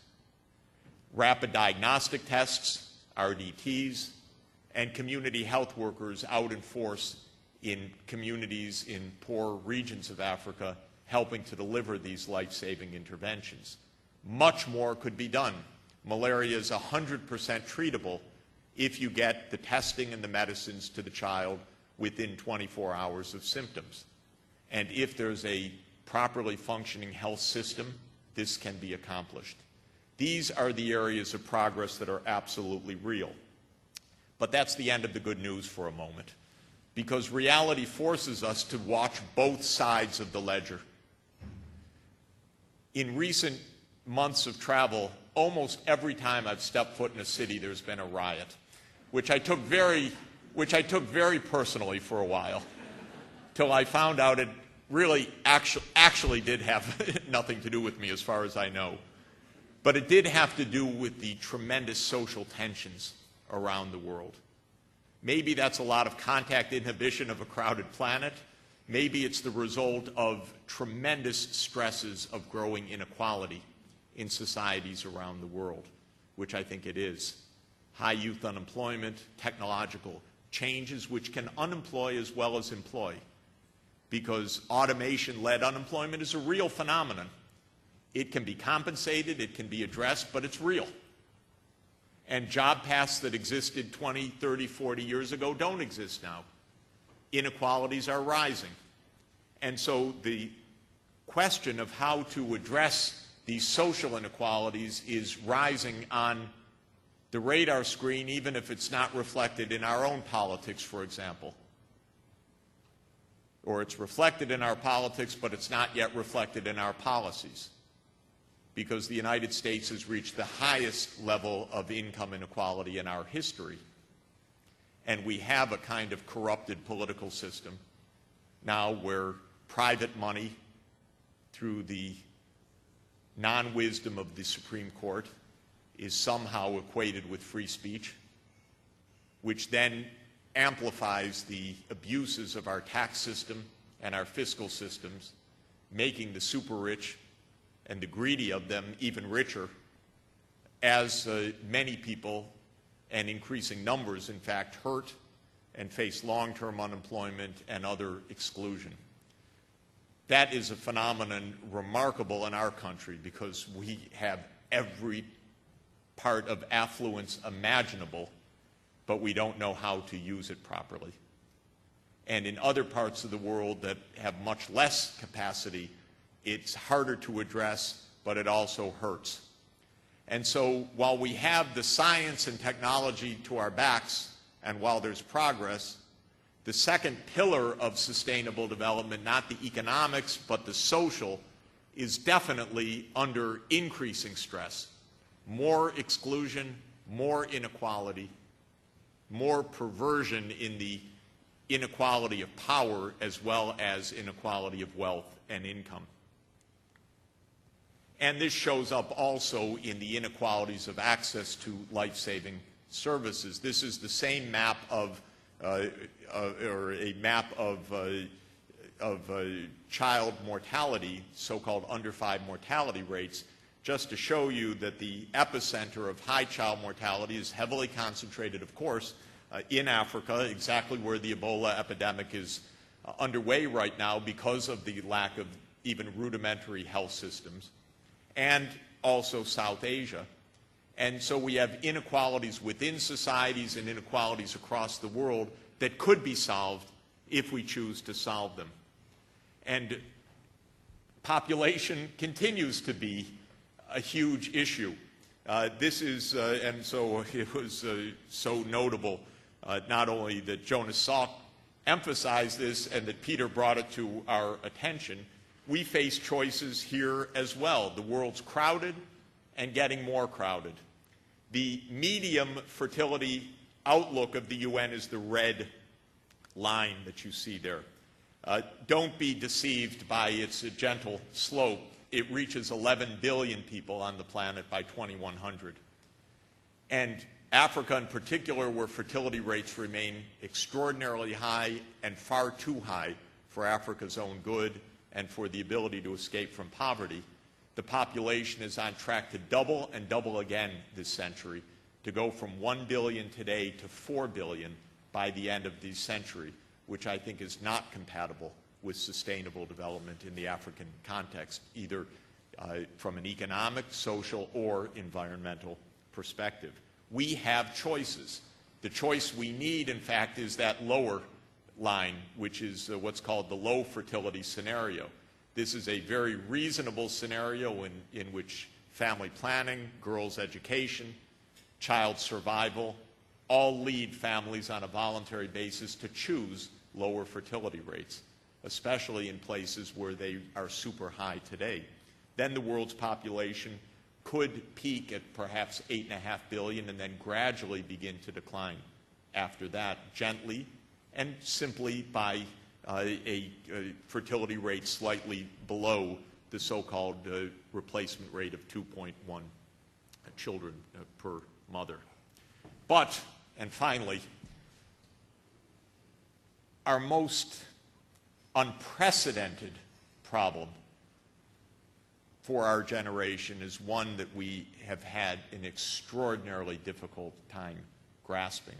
S2: rapid diagnostic tests, RDTs, and community health workers out in force in communities in poor regions of Africa helping to deliver these life-saving interventions. Much more could be done. Malaria is 100% treatable if you get the testing and the medicines to the child within 24 hours of symptoms. And if there's a properly functioning health system, this can be accomplished. These are the areas of progress that are absolutely real. But that's the end of the good news for a moment, because reality forces us to watch both sides of the ledger. In recent months of travel, almost every time I've stepped foot in a city, there's been a riot, which I took very personally for a while, till I found out it really actually did have nothing to do with me as far as I know. But it did have to do with the tremendous social tensions around the world. Maybe that's a lot of contact inhibition of a crowded planet. Maybe it's the result of tremendous stresses of growing inequality in societies around the world, which I think it is. High youth unemployment, technological changes which can unemploy as well as employ, because automation-led unemployment is a real phenomenon. It can be compensated, it can be addressed, but it's real. And job paths that existed 20, 30, 40 years ago don't exist now. Inequalities are rising. And so the question of how to address these social inequalities is rising on the radar screen, even if it's not reflected in our own politics, for example. Or it's reflected in our politics, but it's not yet reflected in our policies, because the United States has reached the highest level of income inequality in our history. And we have a kind of corrupted political system now where private money, through the non-wisdom of the Supreme Court, is somehow equated with free speech, which then amplifies the abuses of our tax system and our fiscal systems, making the super rich and the greedy of them even richer, as many people, and increasing numbers, in fact, hurt and face long-term unemployment and other exclusion. That is a phenomenon remarkable in our country, because we have every part of affluence imaginable, but we don't know how to use it properly. And in other parts of the world that have much less capacity, it's harder to address, but it also hurts. And so while we have the science and technology to our backs, and while there's progress, the second pillar of sustainable development, not the economics, but the social, is definitely under increasing stress. More exclusion, more inequality, more perversion in the inequality of power, as well as inequality of wealth and income. And this shows up also in the inequalities of access to life-saving services. This is the same map of, or a map of child mortality, so-called under 5 mortality rates, just to show you that the epicenter of high child mortality is heavily concentrated, of course, in Africa, exactly where the Ebola epidemic is underway right now because of the lack of even rudimentary health systems, and also South Asia. And so we have inequalities within societies and inequalities across the world that could be solved if we choose to solve them. And population continues to be a huge issue. And so it was so notable not only that Jonas Salk emphasized this and that Peter brought it to our attention, we face choices here as well. The world's crowded and getting more crowded. The medium fertility outlook of the UN is the red line that you see there. Don't be deceived by its gentle slope. It reaches 11 billion people on the planet by 2100. And Africa in particular, where fertility rates remain extraordinarily high and far too high for Africa's own good and for the ability to escape from poverty, the population is on track to double and double again this century, to go from 1 billion today to 4 billion by the end of this century, which I think is not compatible with sustainable development in the African context, either from an economic, social, or environmental perspective. We have choices. The choice we need, in fact, is that lower line, which is what's called the low fertility scenario. This is a very reasonable scenario in which family planning, girls' education, child survival, all lead families on a voluntary basis to choose lower fertility rates, especially in places where they are super high today. Then the world's population could peak at perhaps 8.5 billion and then gradually begin to decline after that, gently and simply by a fertility rate slightly below the so-called replacement rate of 2.1 children per mother. But, and finally, our most unprecedented problem for our generation is one that we have had an extraordinarily difficult time grasping.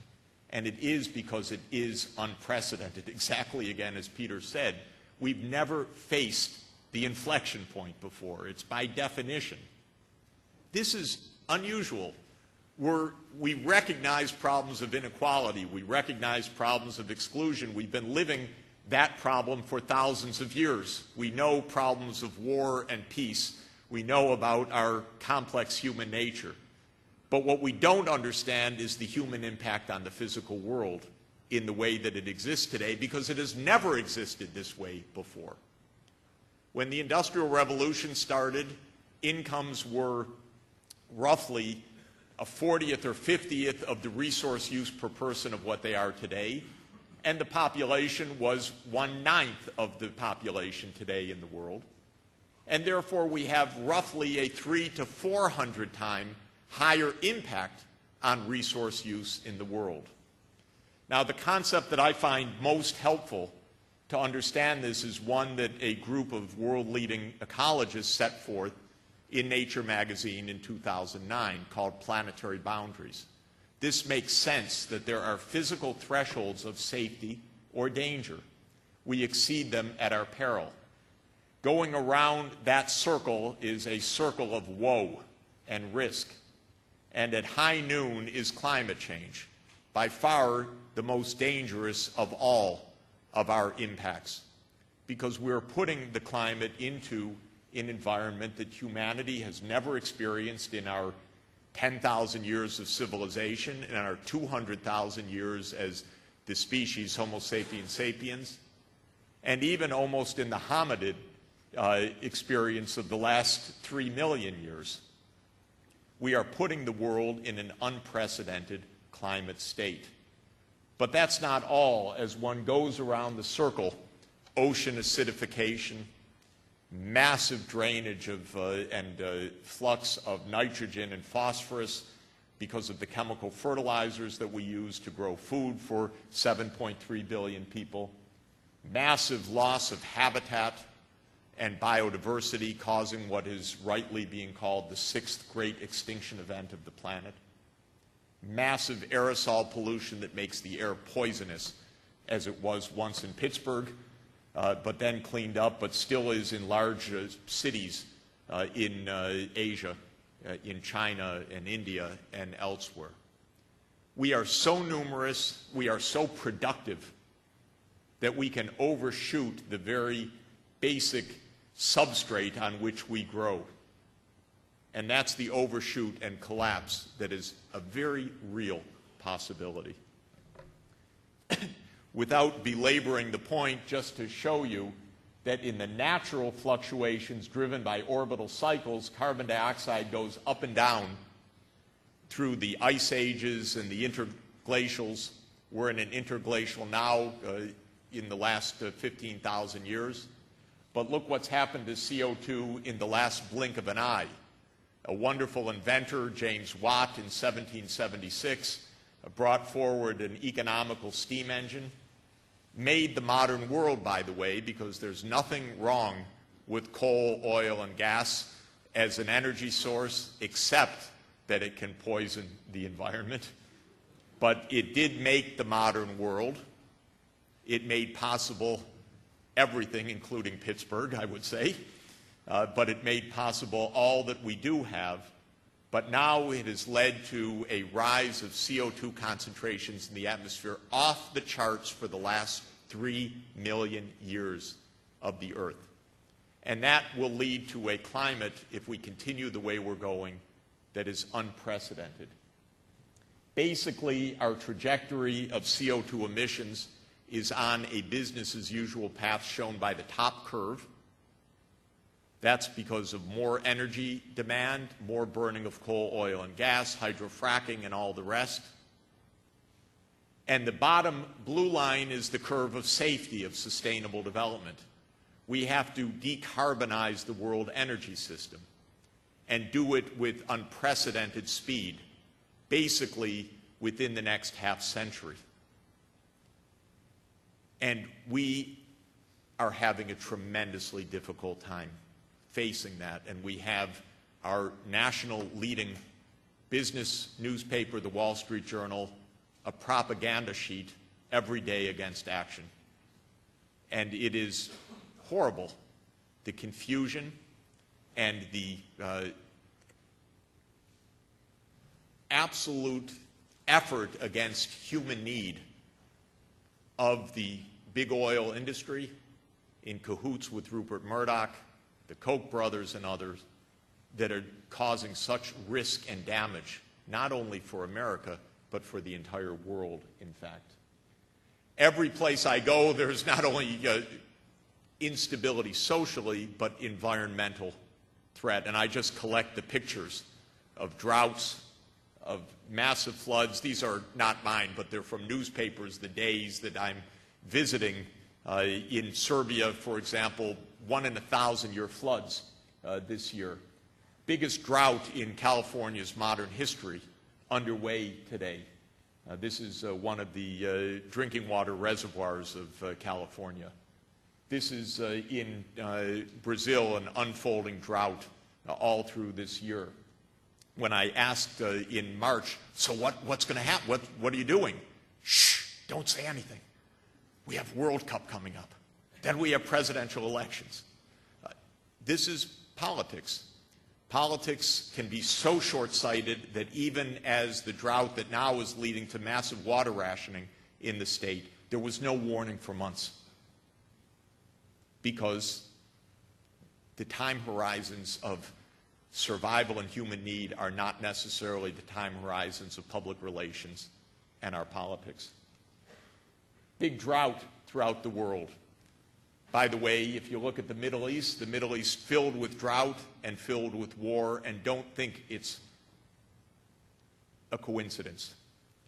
S2: And it is because it is unprecedented. Exactly, again, as Peter said, we've never faced the inflection point before. It's by definition. This is unusual. We recognize problems of inequality. We recognize problems of exclusion. We've been living that problem for thousands of years. We know problems of war and peace. We know about our complex human nature. But what we don't understand is the human impact on the physical world in the way that it exists today, because it has never existed this way before. When the Industrial Revolution started, incomes were roughly a 40th or 50th of the resource use per person of what they are today, and the population was 1/9 of the population today in the world. And therefore, we have roughly a 300 to 400 times higher impact on resource use in the world. Now, the concept that I find most helpful to understand this is one that a group of world-leading ecologists set forth in Nature magazine in 2009 called Planetary Boundaries. This makes sense that there are physical thresholds of safety or danger. We exceed them at our peril. Going around that circle is a circle of woe and risk. And at high noon is climate change, by far the most dangerous of all of our impacts, because we're putting the climate into an environment that humanity has never experienced in our 10,000 years of civilization, in our 200,000 years as the species Homo sapiens sapiens, and even almost in the hominid experience of the last 3 million years. We are putting the world in an unprecedented climate state. But that's not all. As one goes around the circle, ocean acidification, massive drainage of and flux of nitrogen and phosphorus because of the chemical fertilizers that we use to grow food for 7.3 billion people, massive loss of habitat and biodiversity, causing what is rightly being called the 6th great extinction event of the planet, massive aerosol pollution that makes the air poisonous, as it was once in Pittsburgh, but then cleaned up, but still is in large cities in Asia, in China and India and elsewhere. We are so numerous, we are so productive that we can overshoot the very basic substrate on which we grow. And that's the overshoot and collapse that is a very real possibility. without belaboring the point, just to show you that in the natural fluctuations driven by orbital cycles, carbon dioxide goes up and down through the ice ages and the interglacials. We're in an interglacial now in the last 15,000 years. But look what's happened to CO2 in the last blink of an eye. A wonderful inventor, James Watt, in 1776, brought forward an economical steam engine, made the modern world, by the way, because there's nothing wrong with coal, oil, and gas as an energy source, except that it can poison the environment. But it did make the modern world. It made possible everything, including Pittsburgh, I would say. But it made possible all that we do have. But now it has led to a rise of CO2 concentrations in the atmosphere off the charts for the last 3 million years of the Earth. And that will lead to a climate, if we continue the way we're going, that is unprecedented. Basically, our trajectory of CO2 emissions is on a business-as-usual path shown by the top curve. That's because of more energy demand, more burning of coal, oil, and gas, hydrofracking, and all the rest. And the bottom blue line is the curve of safety of sustainable development. We have to decarbonize the world energy system and do it with unprecedented speed, basically within the next half century. And we are having a tremendously difficult time facing that. And we have our national leading business newspaper, the Wall Street Journal, a propaganda sheet every day against action. And it is horrible, the confusion and the absolute effort against human need of the big oil industry in cahoots with Rupert Murdoch, the Koch brothers and others, that are causing such risk and damage, not only for America, but for the entire world, in fact. Every place I go, there's not only instability socially, but environmental threat. And I just collect the pictures of droughts, of massive floods. These are not mine, but they're from newspapers the days that I'm visiting. In Serbia, for example, 1 in 1,000-year floods this year. Biggest drought in California's modern history underway today. This is one of the drinking water reservoirs of California. This is in Brazil, an unfolding drought all through this year. When I asked in March, so what's going to happen? What are you doing? Shh, don't say anything. We have World Cup coming up. Then we have presidential elections. This is politics. Politics can be so short-sighted that even as the drought that now is leading to massive water rationing in the state, there was no warning for months, because the time horizons of survival and human need are not necessarily the time horizons of public relations and our politics. Big drought throughout the world. By the way, if you look at the Middle East filled with drought and filled with war, and don't think it's a coincidence.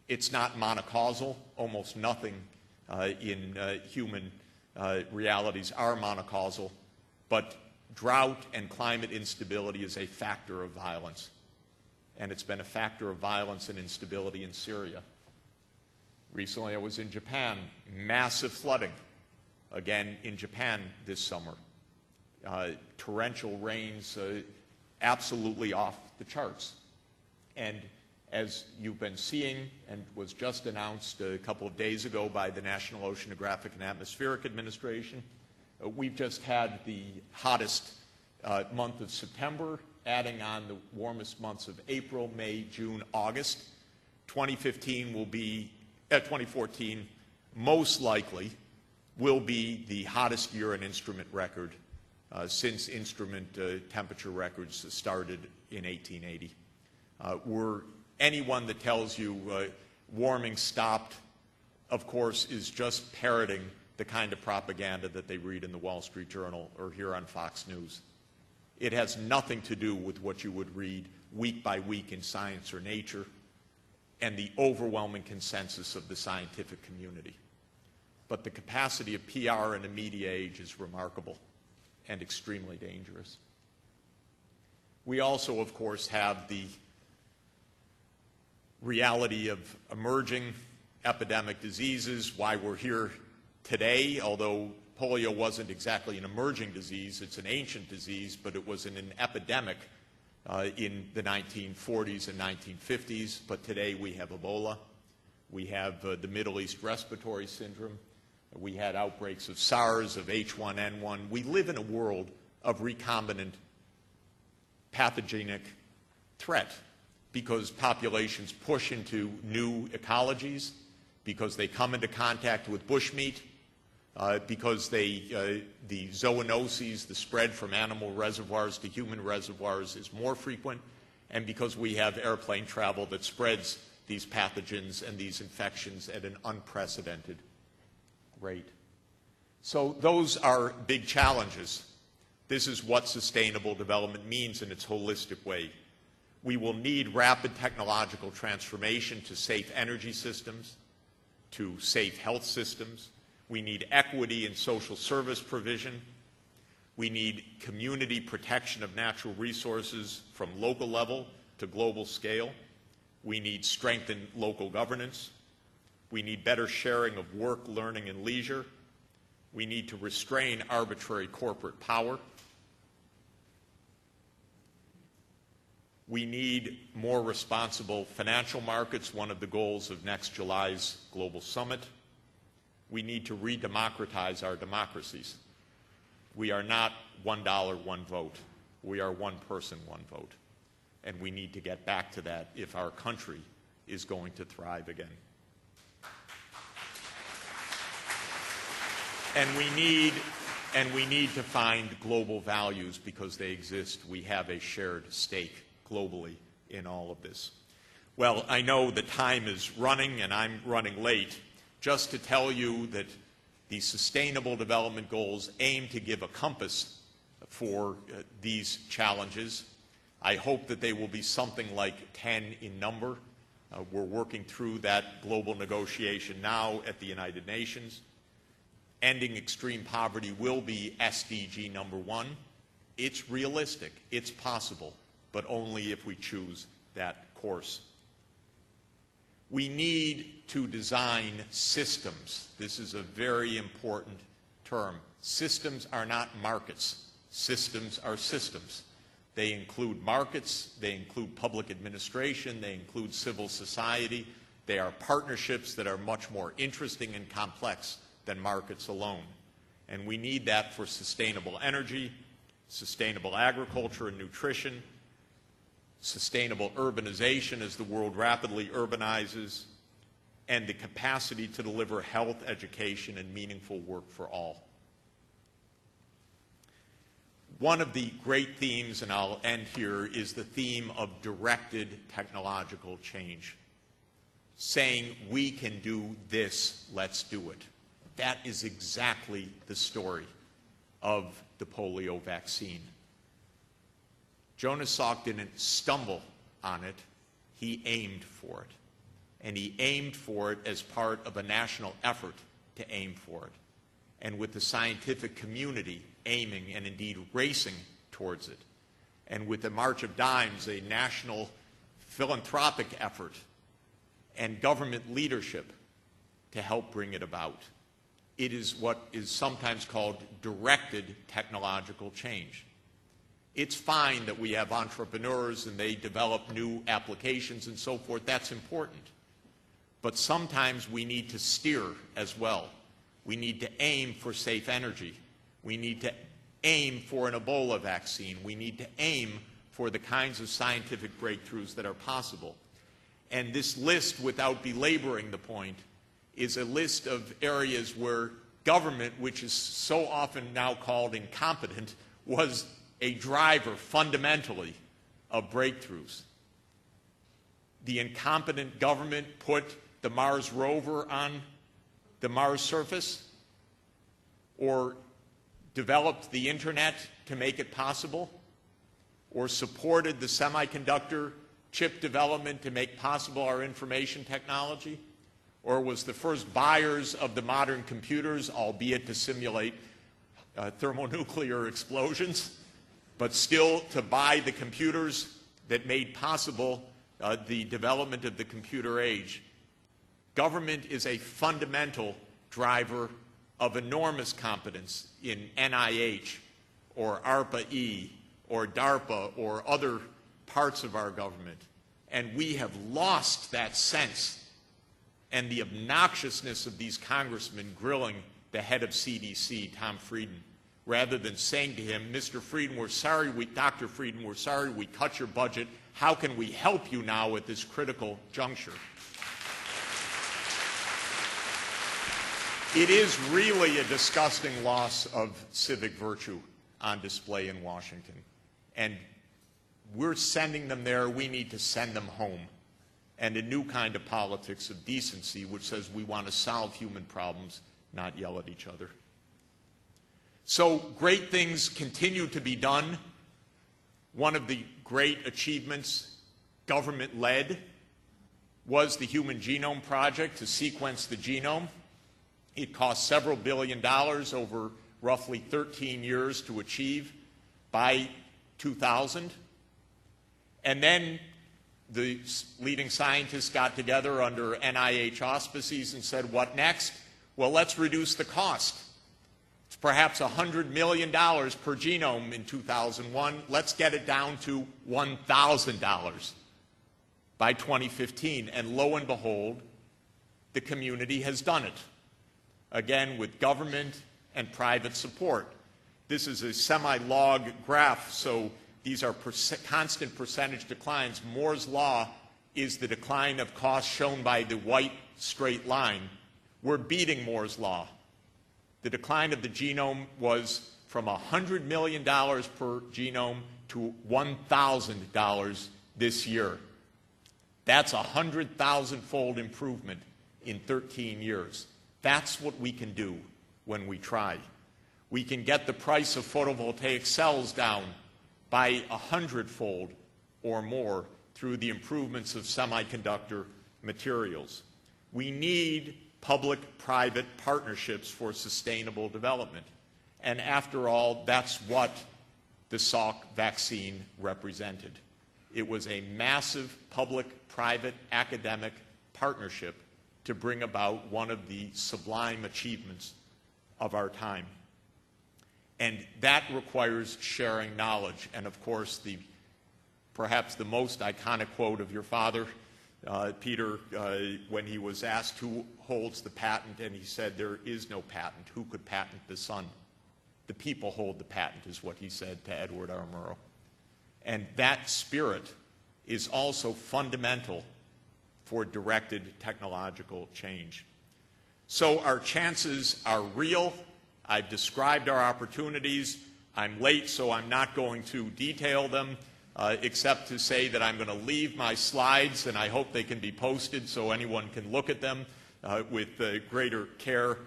S2: It's not monocausal. Almost nothing in human realities are monocausal, but drought and climate instability is a factor of violence. And it's been a factor of violence and instability in Syria. Recently I was in Japan, massive flooding, again in Japan this summer. Torrential rains absolutely off the charts. And as you've been seeing, and was just announced a couple of days ago by the National Oceanographic and Atmospheric Administration, we've just had the hottest month of September, adding on the warmest months of April, May, June, August. 2014 most likely will be the hottest year in instrument record since instrument temperature records started in 1880. Anyone that tells you warming stopped of course, is just parroting the kind of propaganda that they read in the Wall Street Journal or hear on Fox News. It has nothing to do with what you would read week by week in Science or Nature and the overwhelming consensus of the scientific community. But the capacity of PR in a media age is remarkable and extremely dangerous. We also, of course, have the reality of emerging epidemic diseases, why we're here today, although polio wasn't exactly an emerging disease, it's an ancient disease, but it was an epidemic in the 1940s and 1950s. But today we have Ebola, we have the Middle East respiratory syndrome, we had outbreaks of SARS, of H1N1. We live in a world of recombinant pathogenic threat because populations push into new ecologies, because they come into contact with bushmeat, because the zoonoses, the spread from animal reservoirs to human reservoirs is more frequent, and because we have airplane travel that spreads these pathogens and these infections at an unprecedented rate. So those are big challenges. This is what sustainable development means in its holistic way. We will need rapid technological transformation to safe energy systems, to safe health systems. We need equity in social service provision. We need community protection of natural resources from local level to global scale. We need strengthened local governance. We need better sharing of work, learning, and leisure. We need to restrain arbitrary corporate power. We need more responsible financial markets, one of the goals of next July's Global Summit. We need to re-democratize our democracies. We are not $1, one vote. We are one person, one vote. And we need to get back to that if our country is going to thrive again. And we need to find global values because they exist. We have a shared stake globally in all of this. Well, I know the time is running and I'm running late. Just to tell you that the Sustainable Development Goals aim to give a compass for these challenges. I hope that they will be something like 10 in number. We're working through that global negotiation now at the United Nations. Ending extreme poverty will be SDG number 1. It's realistic, it's possible, but only if we choose that course. We need to design systems. This is a very important term. Systems are not markets. Systems are systems. They include markets, they include public administration, they include civil society. They are partnerships that are much more interesting and complex than markets alone. And we need that for sustainable energy, sustainable agriculture and nutrition, sustainable urbanization as the world rapidly urbanizes, and the capacity to deliver health, education, and meaningful work for all. One of the great themes, and I'll end here, is the theme of directed technological change. Saying, we can do this, let's do it. That is exactly the story of the polio vaccine. Jonas Salk didn't stumble on it, he aimed for it. And he aimed for it as part of a national effort to aim for it. And with the scientific community aiming and indeed racing towards it. And with the March of Dimes, a national philanthropic effort and government leadership to help bring it about. It is what is sometimes called directed technological change. It's fine that we have entrepreneurs and they develop new applications and so forth. That's important. But sometimes we need to steer as well. We need to aim for safe energy. We need to aim for an Ebola vaccine. We need to aim for the kinds of scientific breakthroughs that are possible. And this list, without belaboring the point, is a list of areas where government, which is so often now called incompetent, was a driver fundamentally of breakthroughs. The incompetent government put the Mars rover on the Mars surface, or developed the internet to make it possible, or supported the semiconductor chip development to make possible our information technology, or was the first buyers of the modern computers, albeit to simulate thermonuclear explosions, but still to buy the computers that made possible the development of the computer age. Government is a fundamental driver of enormous competence in NIH or ARPA-E or DARPA or other parts of our government. And we have lost that sense and the obnoxiousness of these congressmen grilling the head of CDC, Tom Frieden, rather than saying to him, Mr. Frieden, Dr. Frieden, we're sorry we cut your budget. How can we help you now at this critical juncture? It is really a disgusting loss of civic virtue on display in Washington. And we're sending them there. We need to send them home. And a new kind of politics of decency, which says we want to solve human problems, not yell at each other. So great things continue to be done. One of the great achievements, government-led, was the Human Genome Project to sequence the genome. It cost several $billions over roughly 13 years to achieve by 2000. And then the leading scientists got together under NIH auspices and said, what next? Well, let's reduce the cost. It's perhaps $100 million per genome in 2001. Let's get it down to $1,000 by 2015. And lo and behold, the community has done it. Again, with government and private support. This is a semi-log graph, so these are constant percentage declines. Moore's law is the decline of cost shown by the white straight line. We're beating Moore's law. The decline of the genome was from $100 million per genome to $1,000 this year. That's a 100,000-fold improvement in 13 years. That's what we can do when we try. We can get the price of photovoltaic cells down by 100-fold or more through the improvements of semiconductor materials. We need public-private partnerships for sustainable development. And after all, that's what the Salk vaccine represented. It was a massive public-private academic partnership to bring about one of the sublime achievements of our time. And that requires sharing knowledge. And of course, perhaps the most iconic quote of your father, Peter, when he was asked who holds the patent, and he said, there is no patent. Who could patent the sun? The people hold the patent, is what he said to Edward R. Murrow. And that spirit is also fundamental for directed technological change. So our chances are real. I've described our opportunities. I'm late, so I'm not going to detail them, except to say that I'm going to leave my slides, and I hope they can be posted so anyone can look at them with greater care.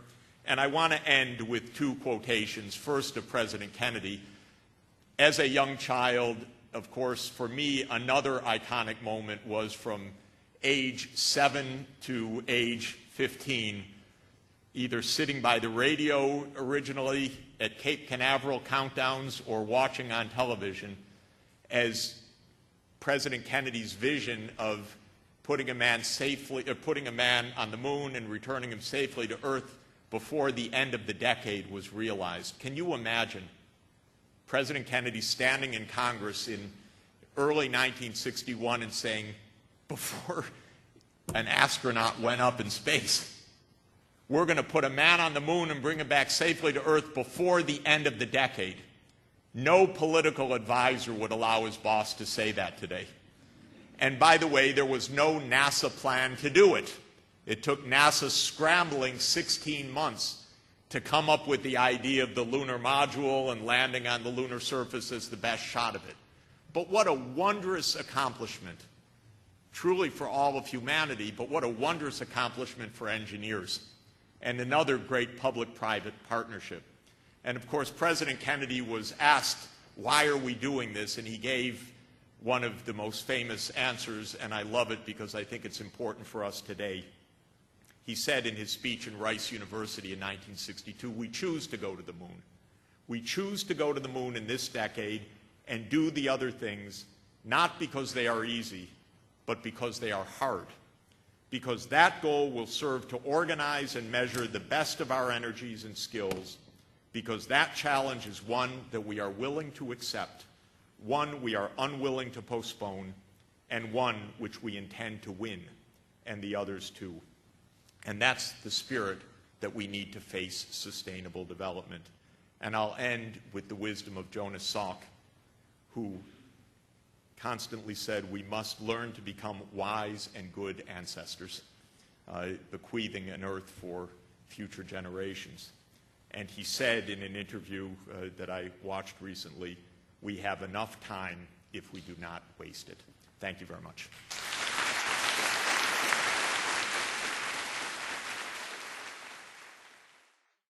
S2: And I want to end with two quotations. First, of President Kennedy. As a young child, of course, for me, another iconic moment was from age 7 to age 15, either sitting by the radio originally at Cape Canaveral countdowns or watching on television as President Kennedy's vision of putting a man on the moon and returning him safely to Earth before the end of the decade was realized. Can you imagine President Kennedy standing in Congress in early 1961 and saying, before an astronaut went up in space, we're going to put a man on the moon and bring him back safely to Earth before the end of the decade? No political advisor would allow his boss to say that today. And by the way, there was no NASA plan to do it. It took NASA scrambling 16 months to come up with the idea of the lunar module and landing on the lunar surface as the best shot of it. But what a wondrous accomplishment, truly for all of humanity, but what a wondrous accomplishment for engineers. and another great public-private partnership. And of course, President Kennedy was asked, why are we doing this? And he gave one of the most famous answers, and I love it because I think it's important for us today. He said in his speech in Rice University in 1962, we choose to go to the moon. We choose to go to the moon in this decade and do the other things, not because they are easy, but because they are hard. Because that goal will serve to organize and measure the best of our energies and skills, because that challenge is one that we are willing to accept, one we are unwilling to postpone, and one which we intend to win, and the others too. And that's the spirit that we need to face sustainable development. And I'll end with the wisdom of Jonas Salk, who constantly said we must learn to become wise and good ancestors, bequeathing an earth for future generations. And he said in an interview that I watched recently, we have enough time if we do not waste it. Thank you very much.